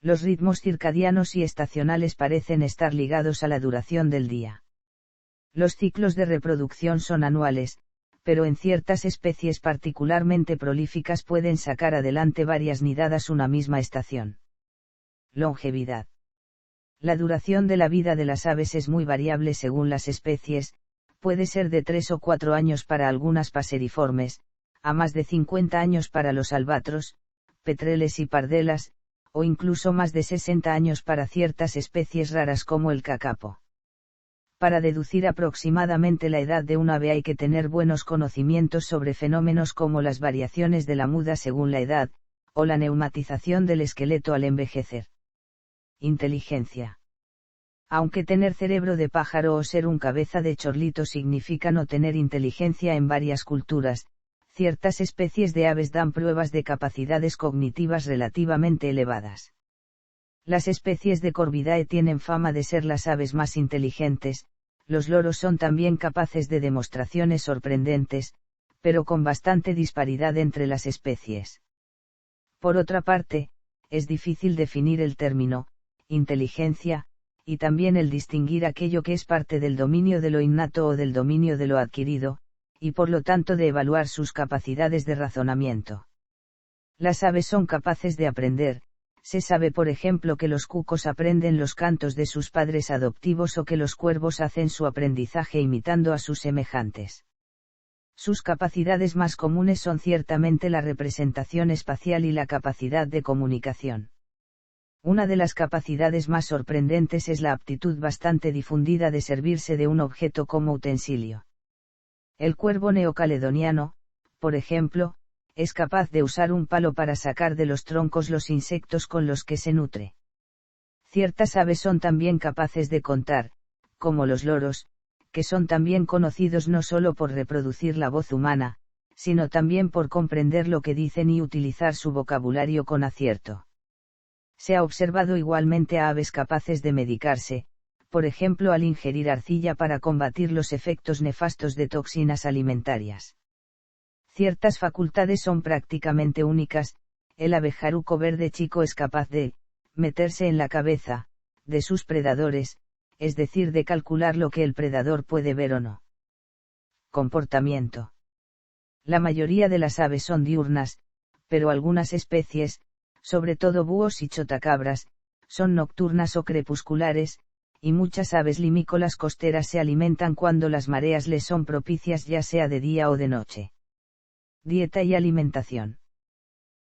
Los ritmos circadianos y estacionales parecen estar ligados a la duración del día. Los ciclos de reproducción son anuales, pero en ciertas especies particularmente prolíficas pueden sacar adelante varias nidadas una misma estación. Longevidad. La duración de la vida de las aves es muy variable según las especies, puede ser de 3 o 4 años para algunas paseriformes, a más de 50 años para los albatros, petreles y pardelas, o incluso más de 60 años para ciertas especies raras como el cacapo. Para deducir aproximadamente la edad de un ave hay que tener buenos conocimientos sobre fenómenos como las variaciones de la muda según la edad, o la neumatización del esqueleto al envejecer. Inteligencia. Aunque tener cerebro de pájaro o ser un cabeza de chorlito significa no tener inteligencia en varias culturas, ciertas especies de aves dan pruebas de capacidades cognitivas relativamente elevadas. Las especies de Corvidae tienen fama de ser las aves más inteligentes, los loros son también capaces de demostraciones sorprendentes, pero con bastante disparidad entre las especies. Por otra parte, es difícil definir el término, inteligencia, y también el distinguir aquello que es parte del dominio de lo innato o del dominio de lo adquirido, y por lo tanto de evaluar sus capacidades de razonamiento. Las aves son capaces de aprender, se sabe por ejemplo que los cucos aprenden los cantos de sus padres adoptivos o que los cuervos hacen su aprendizaje imitando a sus semejantes. Sus capacidades más comunes son ciertamente la representación espacial y la capacidad de comunicación. Una de las capacidades más sorprendentes es la aptitud bastante difundida de servirse de un objeto como utensilio. El cuervo neocaledoniano, por ejemplo, es capaz de usar un palo para sacar de los troncos los insectos con los que se nutre. Ciertas aves son también capaces de contar, como los loros, que son también conocidos no solo por reproducir la voz humana, sino también por comprender lo que dicen y utilizar su vocabulario con acierto. Se ha observado igualmente a aves capaces de medicarse, por ejemplo al ingerir arcilla para combatir los efectos nefastos de toxinas alimentarias. Ciertas facultades son prácticamente únicas, el abejaruco verde chico es capaz de meterse en la cabeza de sus predadores, es decir, de calcular lo que el predador puede ver o no. Comportamiento. La mayoría de las aves son diurnas, pero algunas especies, sobre todo búhos y chotacabras, son nocturnas o crepusculares, y muchas aves limícolas costeras se alimentan cuando las mareas les son propicias ya sea de día o de noche. Dieta y alimentación.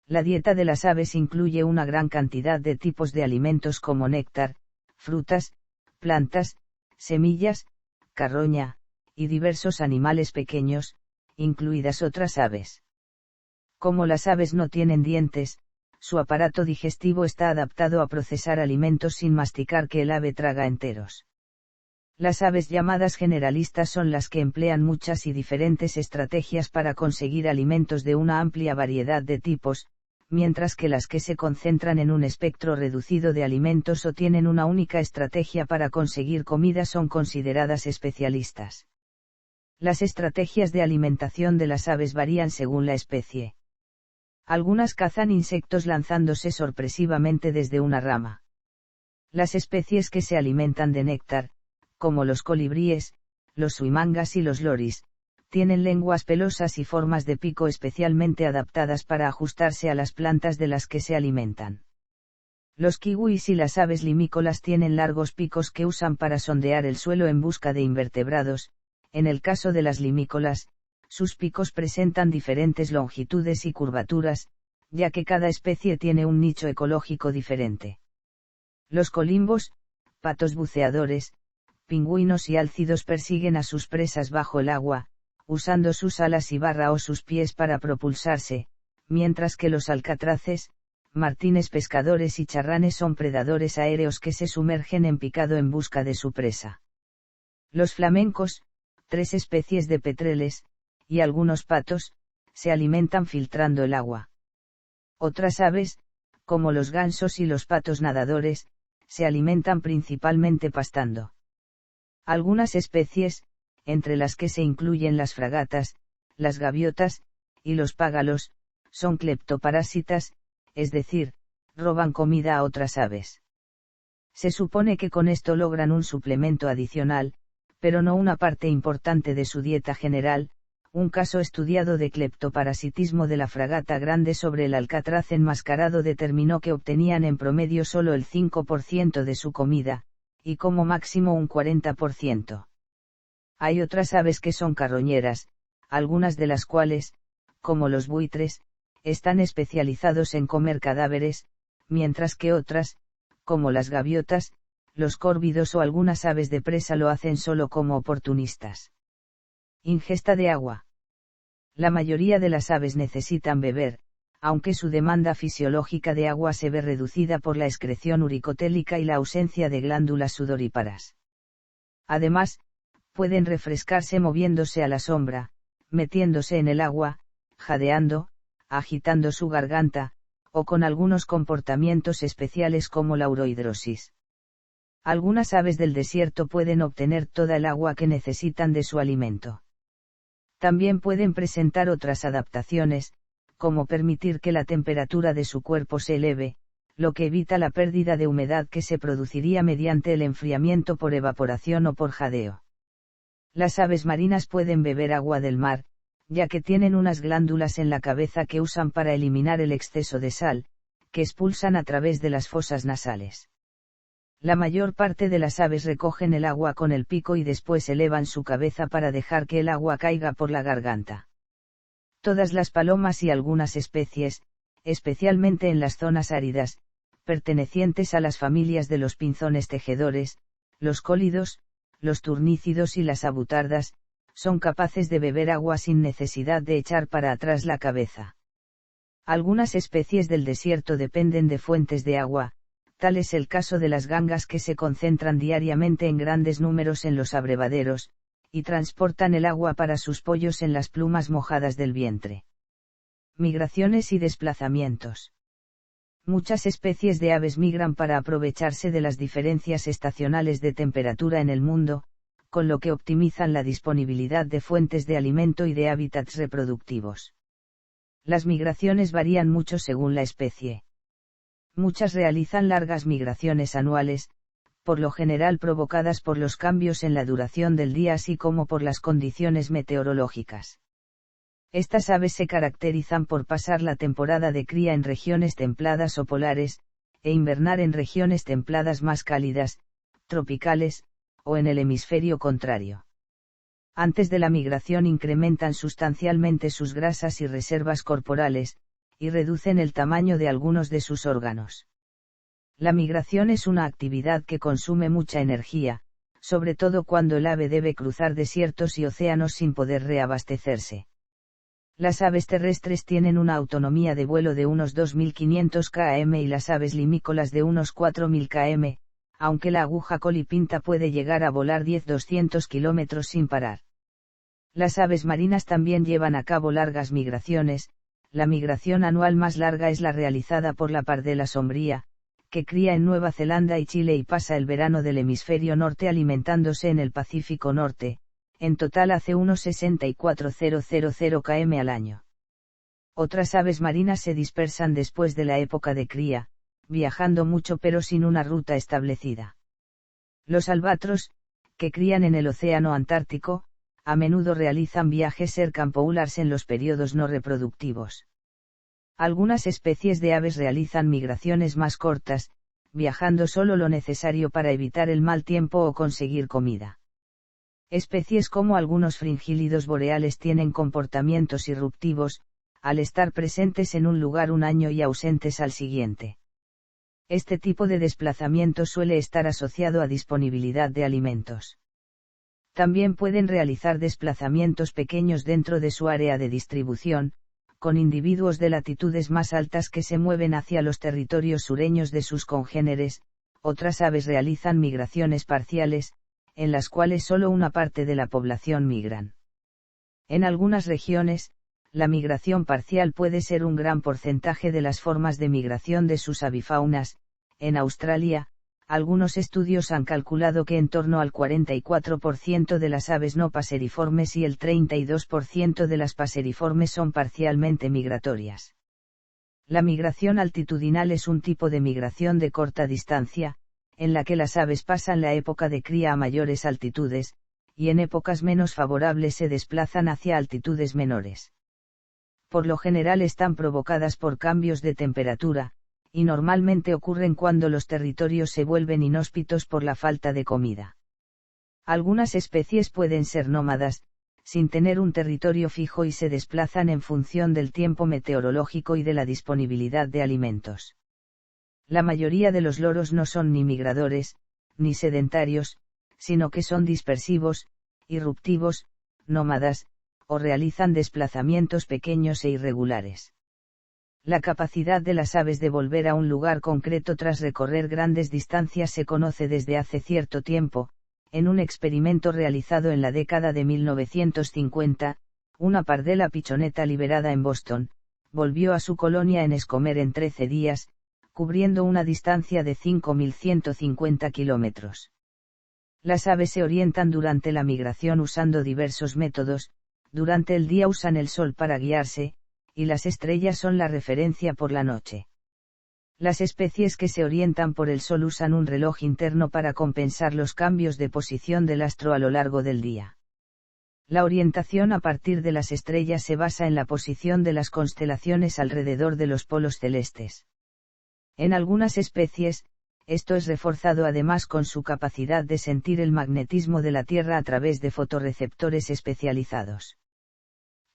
La dieta de las aves incluye una gran cantidad de tipos de alimentos como néctar, frutas, plantas, semillas, carroña, y diversos animales pequeños, incluidas otras aves. Como las aves no tienen dientes, su aparato digestivo está adaptado a procesar alimentos sin masticar que el ave traga enteros. Las aves llamadas generalistas son las que emplean muchas y diferentes estrategias para conseguir alimentos de una amplia variedad de tipos, mientras que las que se concentran en un espectro reducido de alimentos o tienen una única estrategia para conseguir comida son consideradas especialistas. Las estrategias de alimentación de las aves varían según la especie. Algunas cazan insectos lanzándose sorpresivamente desde una rama. Las especies que se alimentan de néctar, como los colibríes, los suimangas y los loris, tienen lenguas pelosas y formas de pico especialmente adaptadas para ajustarse a las plantas de las que se alimentan. Los kiwis y las aves limícolas tienen largos picos que usan para sondear el suelo en busca de invertebrados. En el caso de las limícolas, sus picos presentan diferentes longitudes y curvaturas, ya que cada especie tiene un nicho ecológico diferente. Los colimbos, patos buceadores, pingüinos y álcidos persiguen a sus presas bajo el agua, usando sus alas y barra o sus pies para propulsarse, mientras que los alcatraces, martines pescadores y charranes son predadores aéreos que se sumergen en picado en busca de su presa. Los flamencos, 3 especies de petreles, y algunos patos, se alimentan filtrando el agua. Otras aves, como los gansos y los patos nadadores, se alimentan principalmente pastando. Algunas especies, entre las que se incluyen las fragatas, las gaviotas, y los págalos, son cleptoparásitas, es decir, roban comida a otras aves. Se supone que con esto logran un suplemento adicional, pero no una parte importante de su dieta general. Un caso estudiado de cleptoparasitismo de la fragata grande sobre el alcatraz enmascarado determinó que obtenían en promedio solo el 5% de su comida, y como máximo un 40%. Hay otras aves que son carroñeras, algunas de las cuales, como los buitres, están especializados en comer cadáveres, mientras que otras, como las gaviotas, los córvidos o algunas aves de presa lo hacen solo como oportunistas. Ingesta de agua. La mayoría de las aves necesitan beber, aunque su demanda fisiológica de agua se ve reducida por la excreción uricotélica y la ausencia de glándulas sudoríparas. Además, pueden refrescarse moviéndose a la sombra, metiéndose en el agua, jadeando, agitando su garganta, o con algunos comportamientos especiales como la urohidrosis. Algunas aves del desierto pueden obtener toda el agua que necesitan de su alimento. También pueden presentar otras adaptaciones, como permitir que la temperatura de su cuerpo se eleve, lo que evita la pérdida de humedad que se produciría mediante el enfriamiento por evaporación o por jadeo. Las aves marinas pueden beber agua del mar, ya que tienen unas glándulas en la cabeza que usan para eliminar el exceso de sal, que expulsan a través de las fosas nasales. La mayor parte de las aves recogen el agua con el pico y después elevan su cabeza para dejar que el agua caiga por la garganta. Todas las palomas y algunas especies, especialmente en las zonas áridas, pertenecientes a las familias de los pinzones tejedores, los cólidos, los turnícidos y las abutardas, son capaces de beber agua sin necesidad de echar para atrás la cabeza. Algunas especies del desierto dependen de fuentes de agua. Tal es el caso de las gangas que se concentran diariamente en grandes números en los abrevaderos, y transportan el agua para sus pollos en las plumas mojadas del vientre. Migraciones y desplazamientos. Muchas especies de aves migran para aprovecharse de las diferencias estacionales de temperatura en el mundo, con lo que optimizan la disponibilidad de fuentes de alimento y de hábitats reproductivos. Las migraciones varían mucho según la especie. Muchas realizan largas migraciones anuales, por lo general provocadas por los cambios en la duración del día así como por las condiciones meteorológicas. Estas aves se caracterizan por pasar la temporada de cría en regiones templadas o polares, e invernar en regiones templadas más cálidas, tropicales, o en el hemisferio contrario. Antes de la migración incrementan sustancialmente sus grasas y reservas corporales, y reducen el tamaño de algunos de sus órganos. La migración es una actividad que consume mucha energía, sobre todo cuando el ave debe cruzar desiertos y océanos sin poder reabastecerse. Las aves terrestres tienen una autonomía de vuelo de unos 2.500 km y las aves limícolas de unos 4.000 km, aunque la aguja colipinta puede llegar a volar 10-200 km sin parar. Las aves marinas también llevan a cabo largas migraciones. La migración anual más larga es la realizada por la pardela sombría, que cría en Nueva Zelanda y Chile y pasa el verano del hemisferio norte alimentándose en el Pacífico Norte. En total hace unos 64.000 km al año. Otras aves marinas se dispersan después de la época de cría, viajando mucho pero sin una ruta establecida. Los albatros, que crían en el Océano Antártico, a menudo realizan viajes aircampoulars en los periodos no reproductivos. Algunas especies de aves realizan migraciones más cortas, viajando solo lo necesario para evitar el mal tiempo o conseguir comida. Especies como algunos fringílidos boreales tienen comportamientos irruptivos, al estar presentes en un lugar un año y ausentes al siguiente. Este tipo de desplazamiento suele estar asociado a disponibilidad de alimentos. También pueden realizar desplazamientos pequeños dentro de su área de distribución, con individuos de latitudes más altas que se mueven hacia los territorios sureños de sus congéneres. Otras aves realizan migraciones parciales, en las cuales solo una parte de la población migran. En algunas regiones, la migración parcial puede ser un gran porcentaje de las formas de migración de sus avifaunas. En Australia, algunos estudios han calculado que en torno al 44% de las aves no paseriformes y el 32% de las paseriformes son parcialmente migratorias. La migración altitudinal es un tipo de migración de corta distancia, en la que las aves pasan la época de cría a mayores altitudes, y en épocas menos favorables se desplazan hacia altitudes menores. Por lo general están provocadas por cambios de temperatura, y normalmente ocurren cuando los territorios se vuelven inhóspitos por la falta de comida. Algunas especies pueden ser nómadas, sin tener un territorio fijo y se desplazan en función del tiempo meteorológico y de la disponibilidad de alimentos. La mayoría de los loros no son ni migradores, ni sedentarios, sino que son dispersivos, irruptivos, nómadas, o realizan desplazamientos pequeños e irregulares. La capacidad de las aves de volver a un lugar concreto tras recorrer grandes distancias se conoce desde hace cierto tiempo. En un experimento realizado en la década de 1950, una pardela pichoneta liberada en Boston, volvió a su colonia en Escomer en 13 días, cubriendo una distancia de 5.150 kilómetros. Las aves se orientan durante la migración usando diversos métodos. Durante el día usan el sol para guiarse, y las estrellas son la referencia por la noche. Las especies que se orientan por el sol usan un reloj interno para compensar los cambios de posición del astro a lo largo del día. La orientación a partir de las estrellas se basa en la posición de las constelaciones alrededor de los polos celestes. En algunas especies, esto es reforzado además con su capacidad de sentir el magnetismo de la Tierra a través de fotorreceptores especializados.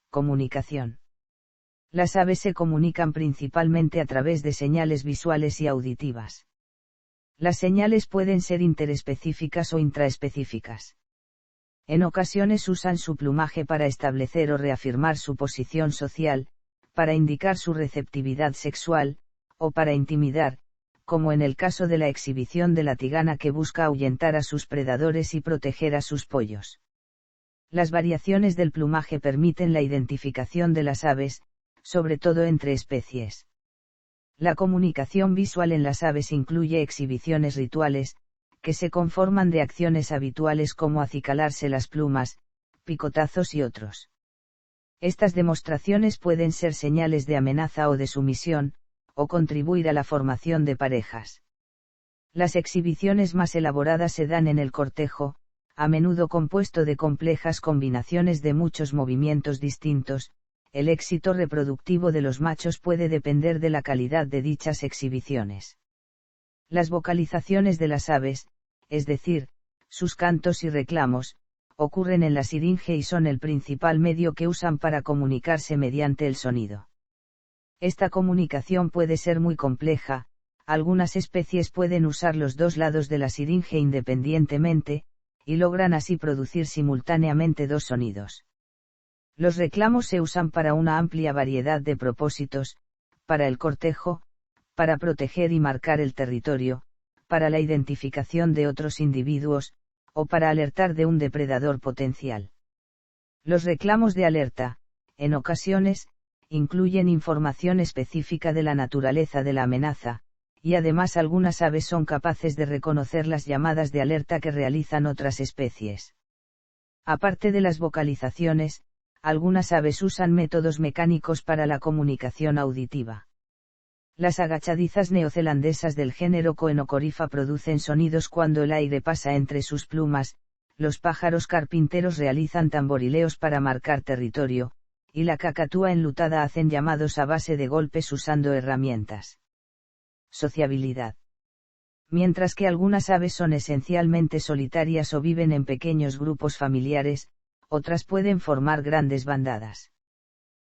Comunicación. Las aves se comunican principalmente a través de señales visuales y auditivas. Las señales pueden ser interespecíficas o intraespecíficas. En ocasiones usan su plumaje para establecer o reafirmar su posición social, para indicar su receptividad sexual, o para intimidar, como en el caso de la exhibición de la tigana que busca ahuyentar a sus predadores y proteger a sus pollos. Las variaciones del plumaje permiten la identificación de las aves, sobre todo entre especies. La comunicación visual en las aves incluye exhibiciones rituales, que se conforman de acciones habituales como acicalarse las plumas, picotazos y otros. Estas demostraciones pueden ser señales de amenaza o de sumisión, o contribuir a la formación de parejas. Las exhibiciones más elaboradas se dan en el cortejo, a menudo compuesto de complejas combinaciones de muchos movimientos distintos. El éxito reproductivo de los machos puede depender de la calidad de dichas exhibiciones. Las vocalizaciones de las aves, es decir, sus cantos y reclamos, ocurren en la siringe y son el principal medio que usan para comunicarse mediante el sonido. Esta comunicación puede ser muy compleja, algunas especies pueden usar los dos lados de la siringe independientemente, y logran así producir simultáneamente dos sonidos. Los reclamos se usan para una amplia variedad de propósitos, para el cortejo, para proteger y marcar el territorio, para la identificación de otros individuos, o para alertar de un depredador potencial. Los reclamos de alerta, en ocasiones, incluyen información específica de la naturaleza de la amenaza, y además algunas aves son capaces de reconocer las llamadas de alerta que realizan otras especies. Aparte de las vocalizaciones, algunas aves usan métodos mecánicos para la comunicación auditiva. Las agachadizas neozelandesas del género Coenocorifa producen sonidos cuando el aire pasa entre sus plumas, los pájaros carpinteros realizan tamborileos para marcar territorio, y la cacatúa enlutada hacen llamados a base de golpes usando herramientas. Sociabilidad. Mientras que algunas aves son esencialmente solitarias o viven en pequeños grupos familiares, otras pueden formar grandes bandadas.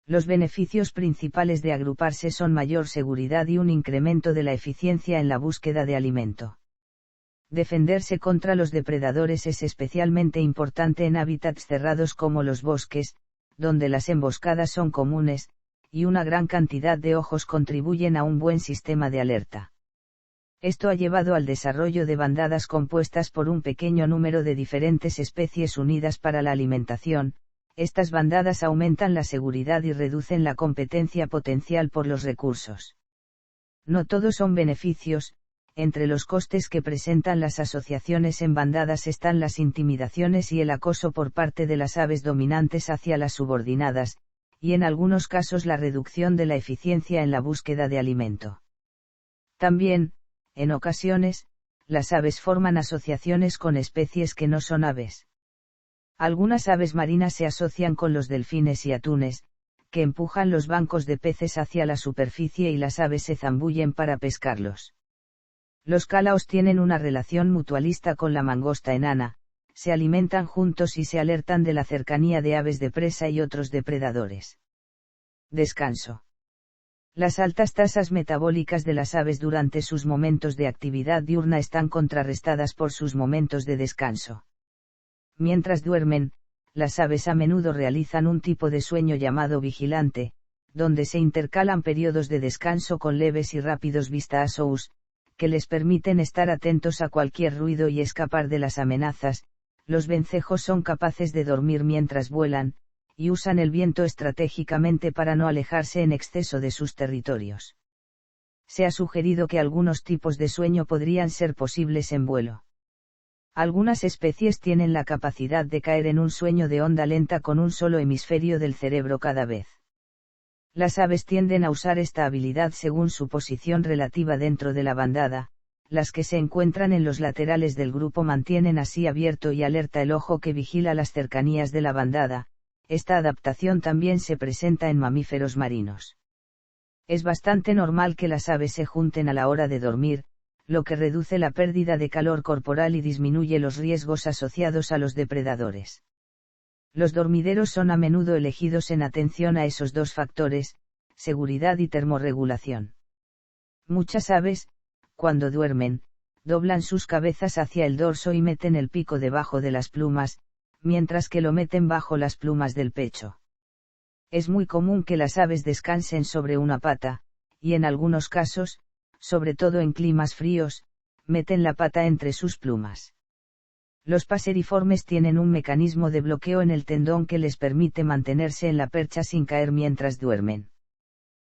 Los beneficios principales de agruparse son mayor seguridad y un incremento de la eficiencia en la búsqueda de alimento. Defenderse contra los depredadores es especialmente importante en hábitats cerrados como los bosques, donde las emboscadas son comunes, y una gran cantidad de ojos contribuyen a un buen sistema de alerta. Esto ha llevado al desarrollo de bandadas compuestas por un pequeño número de diferentes especies unidas para la alimentación. Estas bandadas aumentan la seguridad y reducen la competencia potencial por los recursos. No todos son beneficios. Entre los costes que presentan las asociaciones en bandadas están las intimidaciones y el acoso por parte de las aves dominantes hacia las subordinadas, y en algunos casos la reducción de la eficiencia en la búsqueda de alimento. También, en ocasiones, las aves forman asociaciones con especies que no son aves. Algunas aves marinas se asocian con los delfines y atunes, que empujan los bancos de peces hacia la superficie y las aves se zambullen para pescarlos. Los calaos tienen una relación mutualista con la mangosta enana, se alimentan juntos y se alertan de la cercanía de aves de presa y otros depredadores. Descanso. Las altas tasas metabólicas de las aves durante sus momentos de actividad diurna están contrarrestadas por sus momentos de descanso. Mientras duermen, las aves a menudo realizan un tipo de sueño llamado vigilante, donde se intercalan periodos de descanso con leves y rápidos vistazos, que les permiten estar atentos a cualquier ruido y escapar de las amenazas. Los vencejos son capaces de dormir mientras vuelan, y usan el viento estratégicamente para no alejarse en exceso de sus territorios. Se ha sugerido que algunos tipos de sueño podrían ser posibles en vuelo. Algunas especies tienen la capacidad de caer en un sueño de onda lenta con un solo hemisferio del cerebro cada vez. Las aves tienden a usar esta habilidad según su posición relativa dentro de la bandada. Las que se encuentran en los laterales del grupo mantienen así abierto y alerta el ojo que vigila las cercanías de la bandada. Esta adaptación también se presenta en mamíferos marinos. Es bastante normal que las aves se junten a la hora de dormir, lo que reduce la pérdida de calor corporal y disminuye los riesgos asociados a los depredadores. Los dormideros son a menudo elegidos en atención a esos dos factores, seguridad y termorregulación. Muchas aves, cuando duermen, doblan sus cabezas hacia el dorso y meten el pico debajo de las plumas, mientras que lo meten bajo las plumas del pecho. Es muy común que las aves descansen sobre una pata, y en algunos casos, sobre todo en climas fríos, meten la pata entre sus plumas. Los paseriformes tienen un mecanismo de bloqueo en el tendón que les permite mantenerse en la percha sin caer mientras duermen.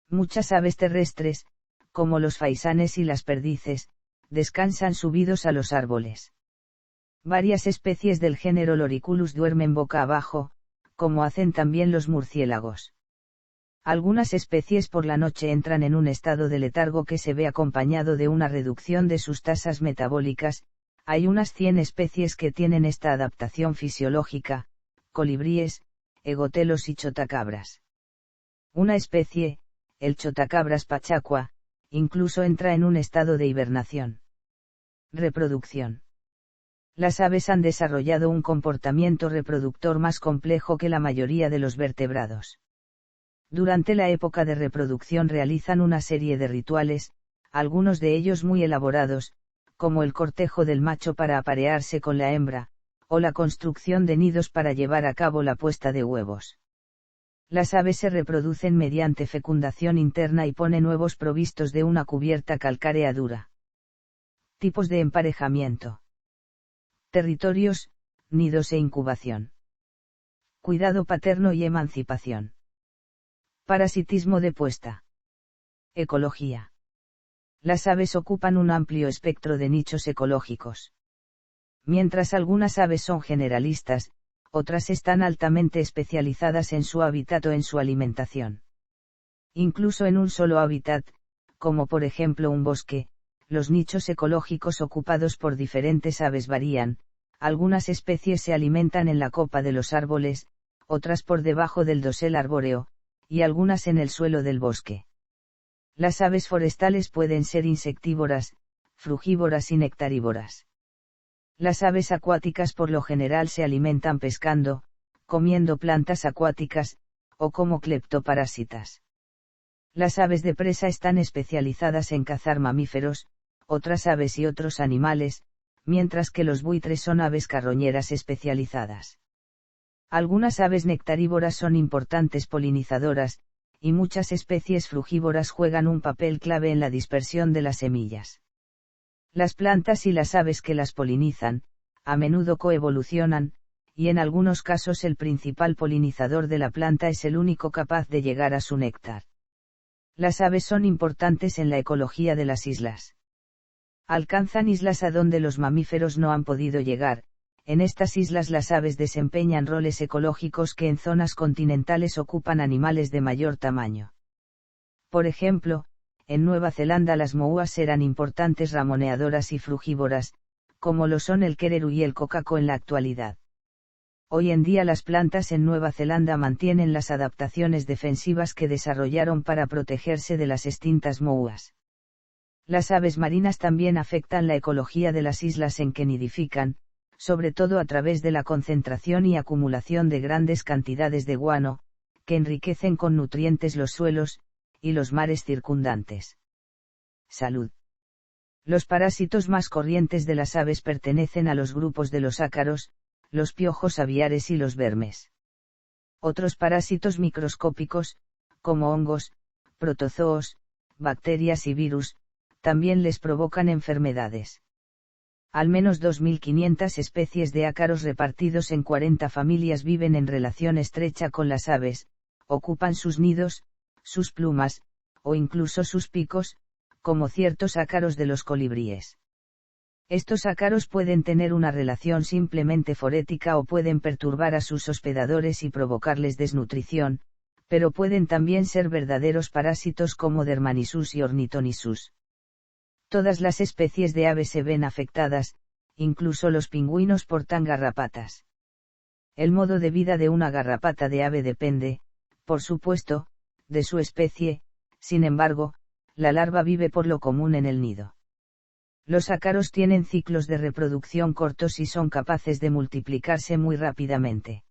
Muchas aves terrestres, como los faisanes y las perdices, descansan subidos a los árboles. Varias especies del género Loriculus duermen boca abajo, como hacen también los murciélagos. Algunas especies por la noche entran en un estado de letargo que se ve acompañado de una reducción de sus tasas metabólicas. Hay unas 100 especies que tienen esta adaptación fisiológica: colibríes, egotelos y chotacabras. Una especie, el chotacabras pachacua, incluso entra en un estado de hibernación. Reproducción. Las aves han desarrollado un comportamiento reproductor más complejo que la mayoría de los vertebrados. Durante la época de reproducción realizan una serie de rituales, algunos de ellos muy elaborados, como el cortejo del macho para aparearse con la hembra, o la construcción de nidos para llevar a cabo la puesta de huevos. Las aves se reproducen mediante fecundación interna y ponen huevos provistos de una cubierta calcárea dura. Tipos de emparejamiento. Territorios, nidos e incubación. Cuidado paterno y emancipación. Parasitismo de puesta. Ecología. Las aves ocupan un amplio espectro de nichos ecológicos. Mientras algunas aves son generalistas, otras están altamente especializadas en su hábitat o en su alimentación. Incluso en un solo hábitat, como por ejemplo un bosque, los nichos ecológicos ocupados por diferentes aves varían. algunas especies se alimentan en la copa de los árboles, otras por debajo del dosel arbóreo, y algunas en el suelo del bosque. Las aves forestales pueden ser insectívoras, frugívoras y nectarívoras. Las aves acuáticas por lo general se alimentan pescando, comiendo plantas acuáticas, o como cleptoparásitas. Las aves de presa están especializadas en cazar mamíferos, otras aves y otros animales, mientras que los buitres son aves carroñeras especializadas. Algunas aves nectarívoras son importantes polinizadoras, y muchas especies frugívoras juegan un papel clave en la dispersión de las semillas. Las plantas y las aves que las polinizan, a menudo coevolucionan, y en algunos casos el principal polinizador de la planta es el único capaz de llegar a su néctar. Las aves son importantes en la ecología de las islas. Alcanzan islas a donde los mamíferos no han podido llegar. En estas islas las aves desempeñan roles ecológicos que en zonas continentales ocupan animales de mayor tamaño. Por ejemplo, en Nueva Zelanda las moas eran importantes ramoneadoras y frugívoras, como lo son el kereru y el cocaco en la actualidad. Hoy en día las plantas en Nueva Zelanda mantienen las adaptaciones defensivas que desarrollaron para protegerse de las extintas moas. Las aves marinas también afectan la ecología de las islas en que nidifican, sobre todo a través de la concentración y acumulación de grandes cantidades de guano, que enriquecen con nutrientes los suelos, y los mares circundantes. Salud. Los parásitos más corrientes de las aves pertenecen a los grupos de los ácaros, los piojos aviares y los vermes. Otros parásitos microscópicos, como hongos, protozoos, bacterias y virus, también les provocan enfermedades. Al menos 2.500 especies de ácaros repartidos en 40 familias viven en relación estrecha con las aves, ocupan sus nidos, sus plumas, o incluso sus picos, como ciertos ácaros de los colibríes. Estos ácaros pueden tener una relación simplemente forética o pueden perturbar a sus hospedadores y provocarles desnutrición, pero pueden también ser verdaderos parásitos como Dermanisus y Ornithonisus. Todas las especies de aves se ven afectadas, incluso los pingüinos portan garrapatas. El modo de vida de una garrapata de ave depende, por supuesto, de su especie, sin embargo, la larva vive por lo común en el nido. Los ácaros tienen ciclos de reproducción cortos y son capaces de multiplicarse muy rápidamente.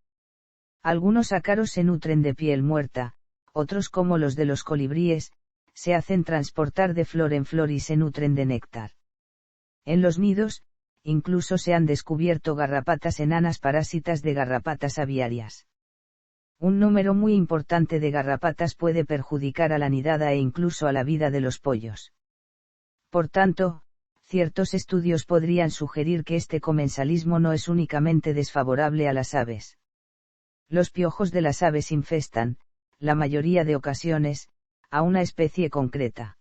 Algunos ácaros se nutren de piel muerta, otros como los de los colibríes, se hacen transportar de flor en flor y se nutren de néctar. En los nidos, incluso se han descubierto garrapatas enanas parásitas de garrapatas aviarias. Un número muy importante de garrapatas puede perjudicar a la nidada e incluso a la vida de los pollos. Por tanto, ciertos estudios podrían sugerir que este comensalismo no es únicamente desfavorable a las aves. Los piojos de las aves infestan, la mayoría de ocasiones, a una especie concreta.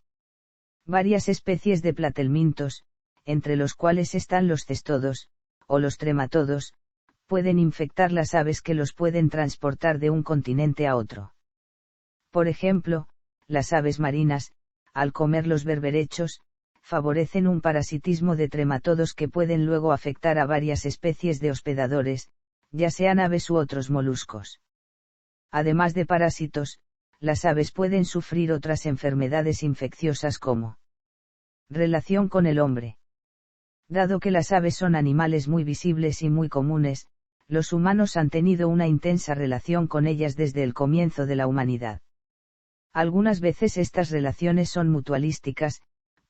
Varias especies de platelmintos, entre los cuales están los cestodos, o los trematodos, pueden infectar las aves que los pueden transportar de un continente a otro. Por ejemplo, las aves marinas, al comer los berberechos, favorecen un parasitismo de trematodos que pueden luego afectar a varias especies de hospedadores, ya sean aves u otros moluscos. Además de parásitos, las aves pueden sufrir otras enfermedades infecciosas como relación con el hombre. Dado que las aves son animales muy visibles y muy comunes, los humanos han tenido una intensa relación con ellas desde el comienzo de la humanidad. Algunas veces estas relaciones son mutualísticas,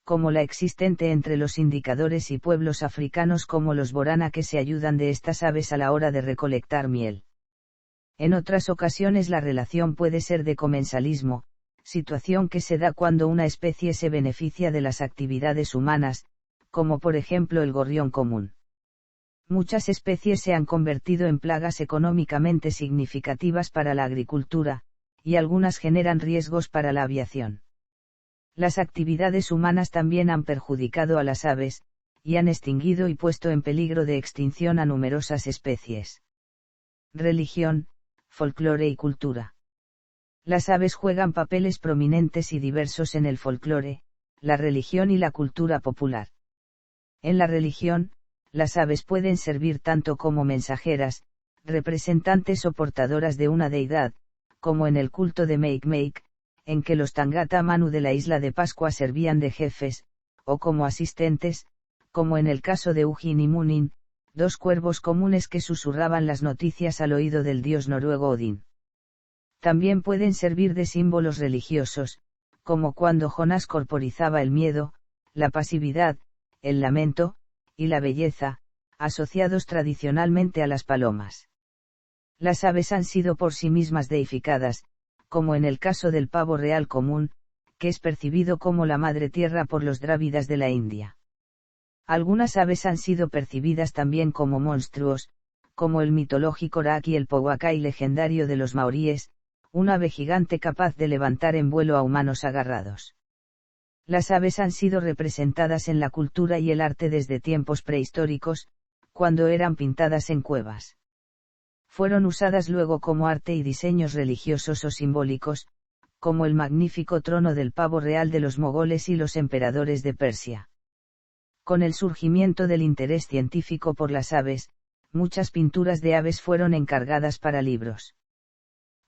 como la existente entre los indicadores y pueblos africanos como los borana que se ayudan de estas aves a la hora de recolectar miel. En otras ocasiones la relación puede ser de comensalismo, situación que se da cuando una especie se beneficia de las actividades humanas, como por ejemplo el gorrión común. Muchas especies se han convertido en plagas económicamente significativas para la agricultura, y algunas generan riesgos para la aviación. Las actividades humanas también han perjudicado a las aves, y han extinguido y puesto en peligro de extinción a numerosas especies. Religión, folclore y cultura. Las aves juegan papeles prominentes y diversos en el folclore, la religión y la cultura popular. En la religión, Las aves pueden servir tanto como mensajeras, representantes o portadoras de una deidad, como en el culto de Makemake, en que los Tangata Manu de la isla de Pascua servían de jefes, o como asistentes, como en el caso de Ujin y Munin, dos cuervos comunes que susurraban las noticias al oído del dios noruego Odín. También pueden servir de símbolos religiosos, como cuando Jonás corporizaba el miedo, la pasividad, el lamento, y la belleza, asociados tradicionalmente a las palomas. Las aves han sido por sí mismas deificadas, como en el caso del pavo real común, que es percibido como la madre tierra por los drávidas de la India. Algunas aves han sido percibidas también como monstruos, como el mitológico raki, el powhatan legendario de los maoríes, un ave gigante capaz de levantar en vuelo a humanos agarrados. Las aves han sido representadas en la cultura y el arte desde tiempos prehistóricos, cuando eran pintadas en cuevas. Fueron usadas luego como arte y diseños religiosos o simbólicos, como el magnífico trono del pavo real de los mogoles y los emperadores de Persia. Con el surgimiento del interés científico por las aves, muchas pinturas de aves fueron encargadas para libros.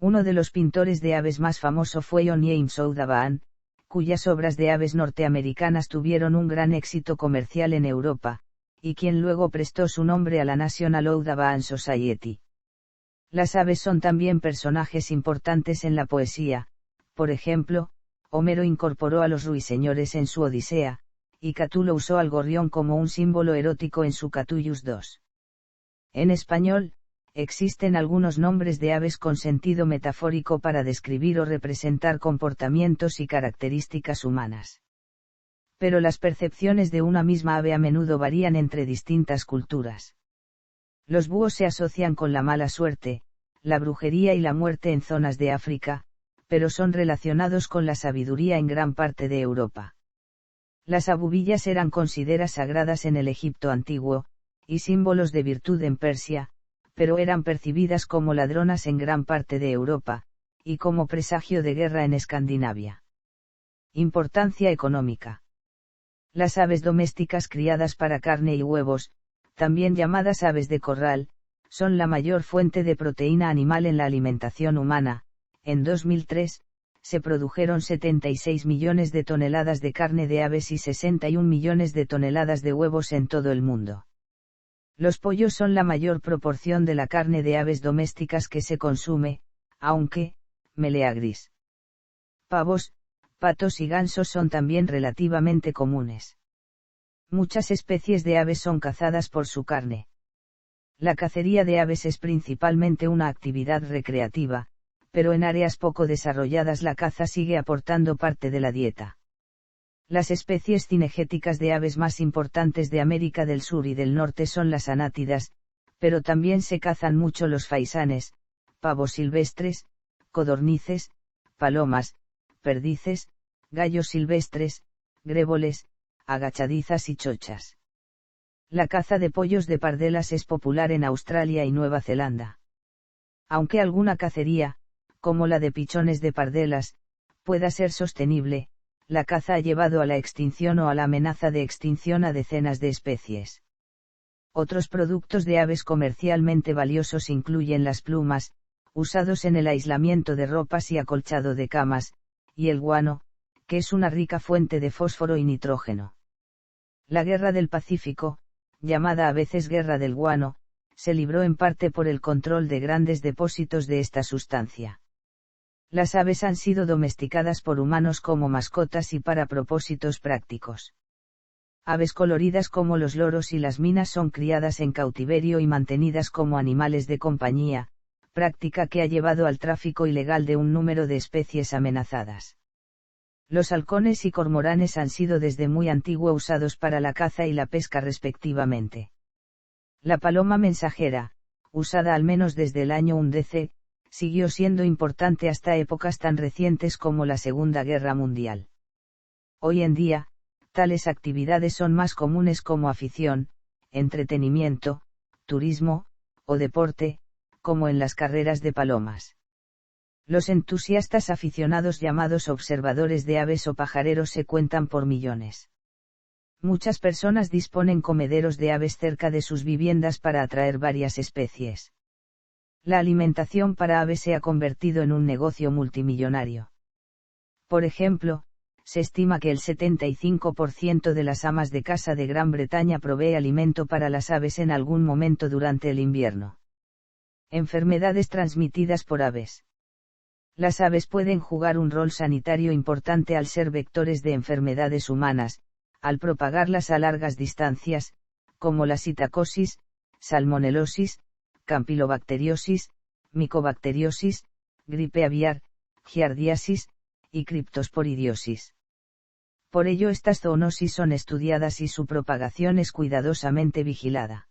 Uno de los pintores de aves más famoso fue John James Audubon, cuyas obras de aves norteamericanas tuvieron un gran éxito comercial en Europa, y quien luego prestó su nombre a la National Audubon Society. Las aves son también personajes importantes en la poesía, por ejemplo, Homero incorporó a los ruiseñores en su Odisea, y Catulo usó al gorrión como un símbolo erótico en su Catullus II. En español, existen algunos nombres de aves con sentido metafórico para describir o representar comportamientos y características humanas. Pero las percepciones de una misma ave a menudo varían entre distintas culturas. Los búhos se asocian con la mala suerte, la brujería y la muerte en zonas de África, pero son relacionados con la sabiduría en gran parte de Europa. Las abubillas eran consideradas sagradas en el Egipto antiguo, y símbolos de virtud en Persia, pero eran percibidas como ladronas en gran parte de Europa, y como presagio de guerra en Escandinavia. Importancia económica. Las aves domésticas criadas para carne y huevos, también llamadas aves de corral, son la mayor fuente de proteína animal en la alimentación humana. En 2003, se produjeron 76 millones de toneladas de carne de aves y 61 millones de toneladas de huevos en todo el mundo. Los pollos son la mayor proporción de la carne de aves domésticas que se consume, aunque, melea gris. Pavos, patos y gansos son también relativamente comunes. Muchas especies de aves son cazadas por su carne. La cacería de aves es principalmente una actividad recreativa, pero en áreas poco desarrolladas la caza sigue aportando parte de la dieta. Las especies cinegéticas de aves más importantes de América del Sur y del Norte son las anátidas, pero también se cazan mucho los faisanes, pavos silvestres, codornices, palomas, perdices, gallos silvestres, grévoles, agachadizas y chochas. La caza de pollos de pardelas es popular en Australia y Nueva Zelanda. Aunque alguna cacería, como la de pichones de pardelas, pueda ser sostenible, la caza ha llevado a la extinción o a la amenaza de extinción a decenas de especies. Otros productos de aves comercialmente valiosos incluyen las plumas, usados en el aislamiento de ropas y acolchado de camas, y el guano, que es una rica fuente de fósforo y nitrógeno. La Guerra del Pacífico, llamada a veces Guerra del Guano, se libró en parte por el control de grandes depósitos de esta sustancia. Las aves han sido domesticadas por humanos como mascotas y para propósitos prácticos. Aves coloridas como los loros y las minas son criadas en cautiverio y mantenidas como animales de compañía, práctica que ha llevado al tráfico ilegal de un número de especies amenazadas. Los halcones y cormoranes han sido desde muy antiguo usados para la caza y la pesca respectivamente. La paloma mensajera, usada al menos desde el año 1 DC, siguió siendo importante hasta épocas tan recientes como la Segunda Guerra Mundial. Hoy en día, tales actividades son más comunes como afición, entretenimiento, turismo, o deporte, como en las carreras de palomas. Los entusiastas aficionados llamados observadores de aves o pajareros se cuentan por millones. Muchas personas disponen comederos de aves cerca de sus viviendas para atraer varias especies. La alimentación para aves se ha convertido en un negocio multimillonario. Por ejemplo, se estima que el 75% de las amas de casa de Gran Bretaña provee alimento para las aves en algún momento durante el invierno. Enfermedades transmitidas por aves. Las aves pueden jugar un rol sanitario importante al ser vectores de enfermedades humanas, al propagarlas a largas distancias, como la sitacosis, salmonelosis, campilobacteriosis, micobacteriosis, gripe aviar, giardiasis, y criptosporidiosis. Por ello estas zoonosis son estudiadas y su propagación es cuidadosamente vigilada.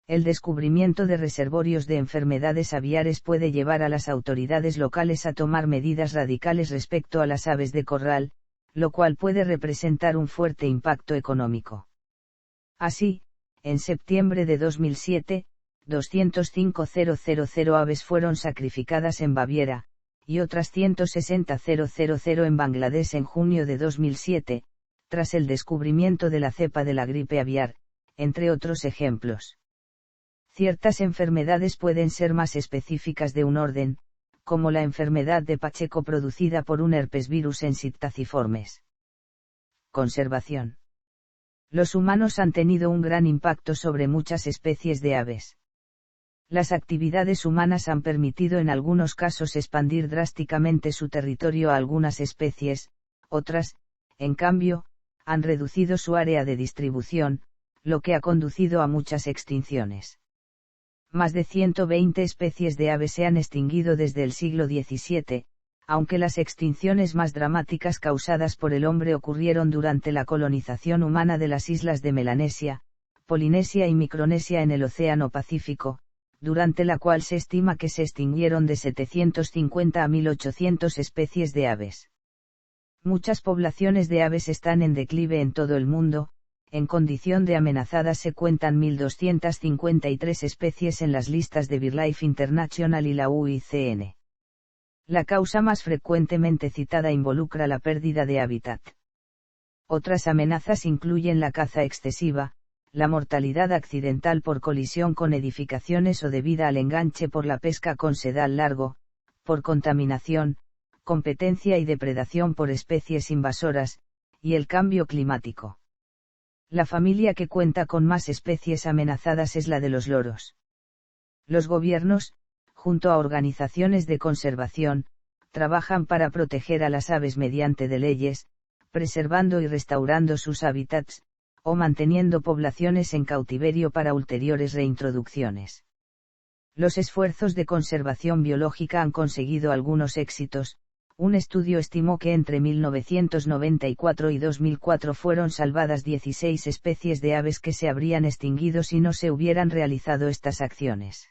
El descubrimiento de reservorios de enfermedades aviares puede llevar a las autoridades locales a tomar medidas radicales respecto a las aves de corral, lo cual puede representar un fuerte impacto económico. Así, en septiembre de 2007, 205.000 aves fueron sacrificadas en Baviera, y otras 160.000 en Bangladesh en junio de 2007, tras el descubrimiento de la cepa de la gripe aviar, entre otros ejemplos. Ciertas enfermedades pueden ser más específicas de un orden, como la enfermedad de Pacheco producida por un herpesvirus en Psittaciformes. Conservación. Los humanos han tenido un gran impacto sobre muchas especies de aves. Las actividades humanas han permitido en algunos casos expandir drásticamente su territorio a algunas especies, otras, en cambio, han reducido su área de distribución, lo que ha conducido a muchas extinciones. Más de 120 especies de aves se han extinguido desde el siglo XVII, aunque las extinciones más dramáticas causadas por el hombre ocurrieron durante la colonización humana de las islas de Melanesia, Polinesia y Micronesia en el Océano Pacífico, durante la cual se estima que se extinguieron de 750 a 1800 especies de aves. Muchas poblaciones de aves están en declive en todo el mundo, en condición de amenazadas se cuentan 1.253 especies en las listas de BirdLife International y la UICN. La causa más frecuentemente citada involucra la pérdida de hábitat. Otras amenazas incluyen la caza excesiva, la mortalidad accidental por colisión con edificaciones o debida al enganche por la pesca con sedal largo, por contaminación, competencia y depredación por especies invasoras, y el cambio climático. La familia que cuenta con más especies amenazadas es la de los loros. Los gobiernos, junto a organizaciones de conservación, trabajan para proteger a las aves mediante de leyes, preservando y restaurando sus hábitats, o manteniendo poblaciones en cautiverio para ulteriores reintroducciones. Los esfuerzos de conservación biológica han conseguido algunos éxitos. Un estudio estimó que entre 1994 y 2004 fueron salvadas 16 especies de aves que se habrían extinguido si no se hubieran realizado estas acciones.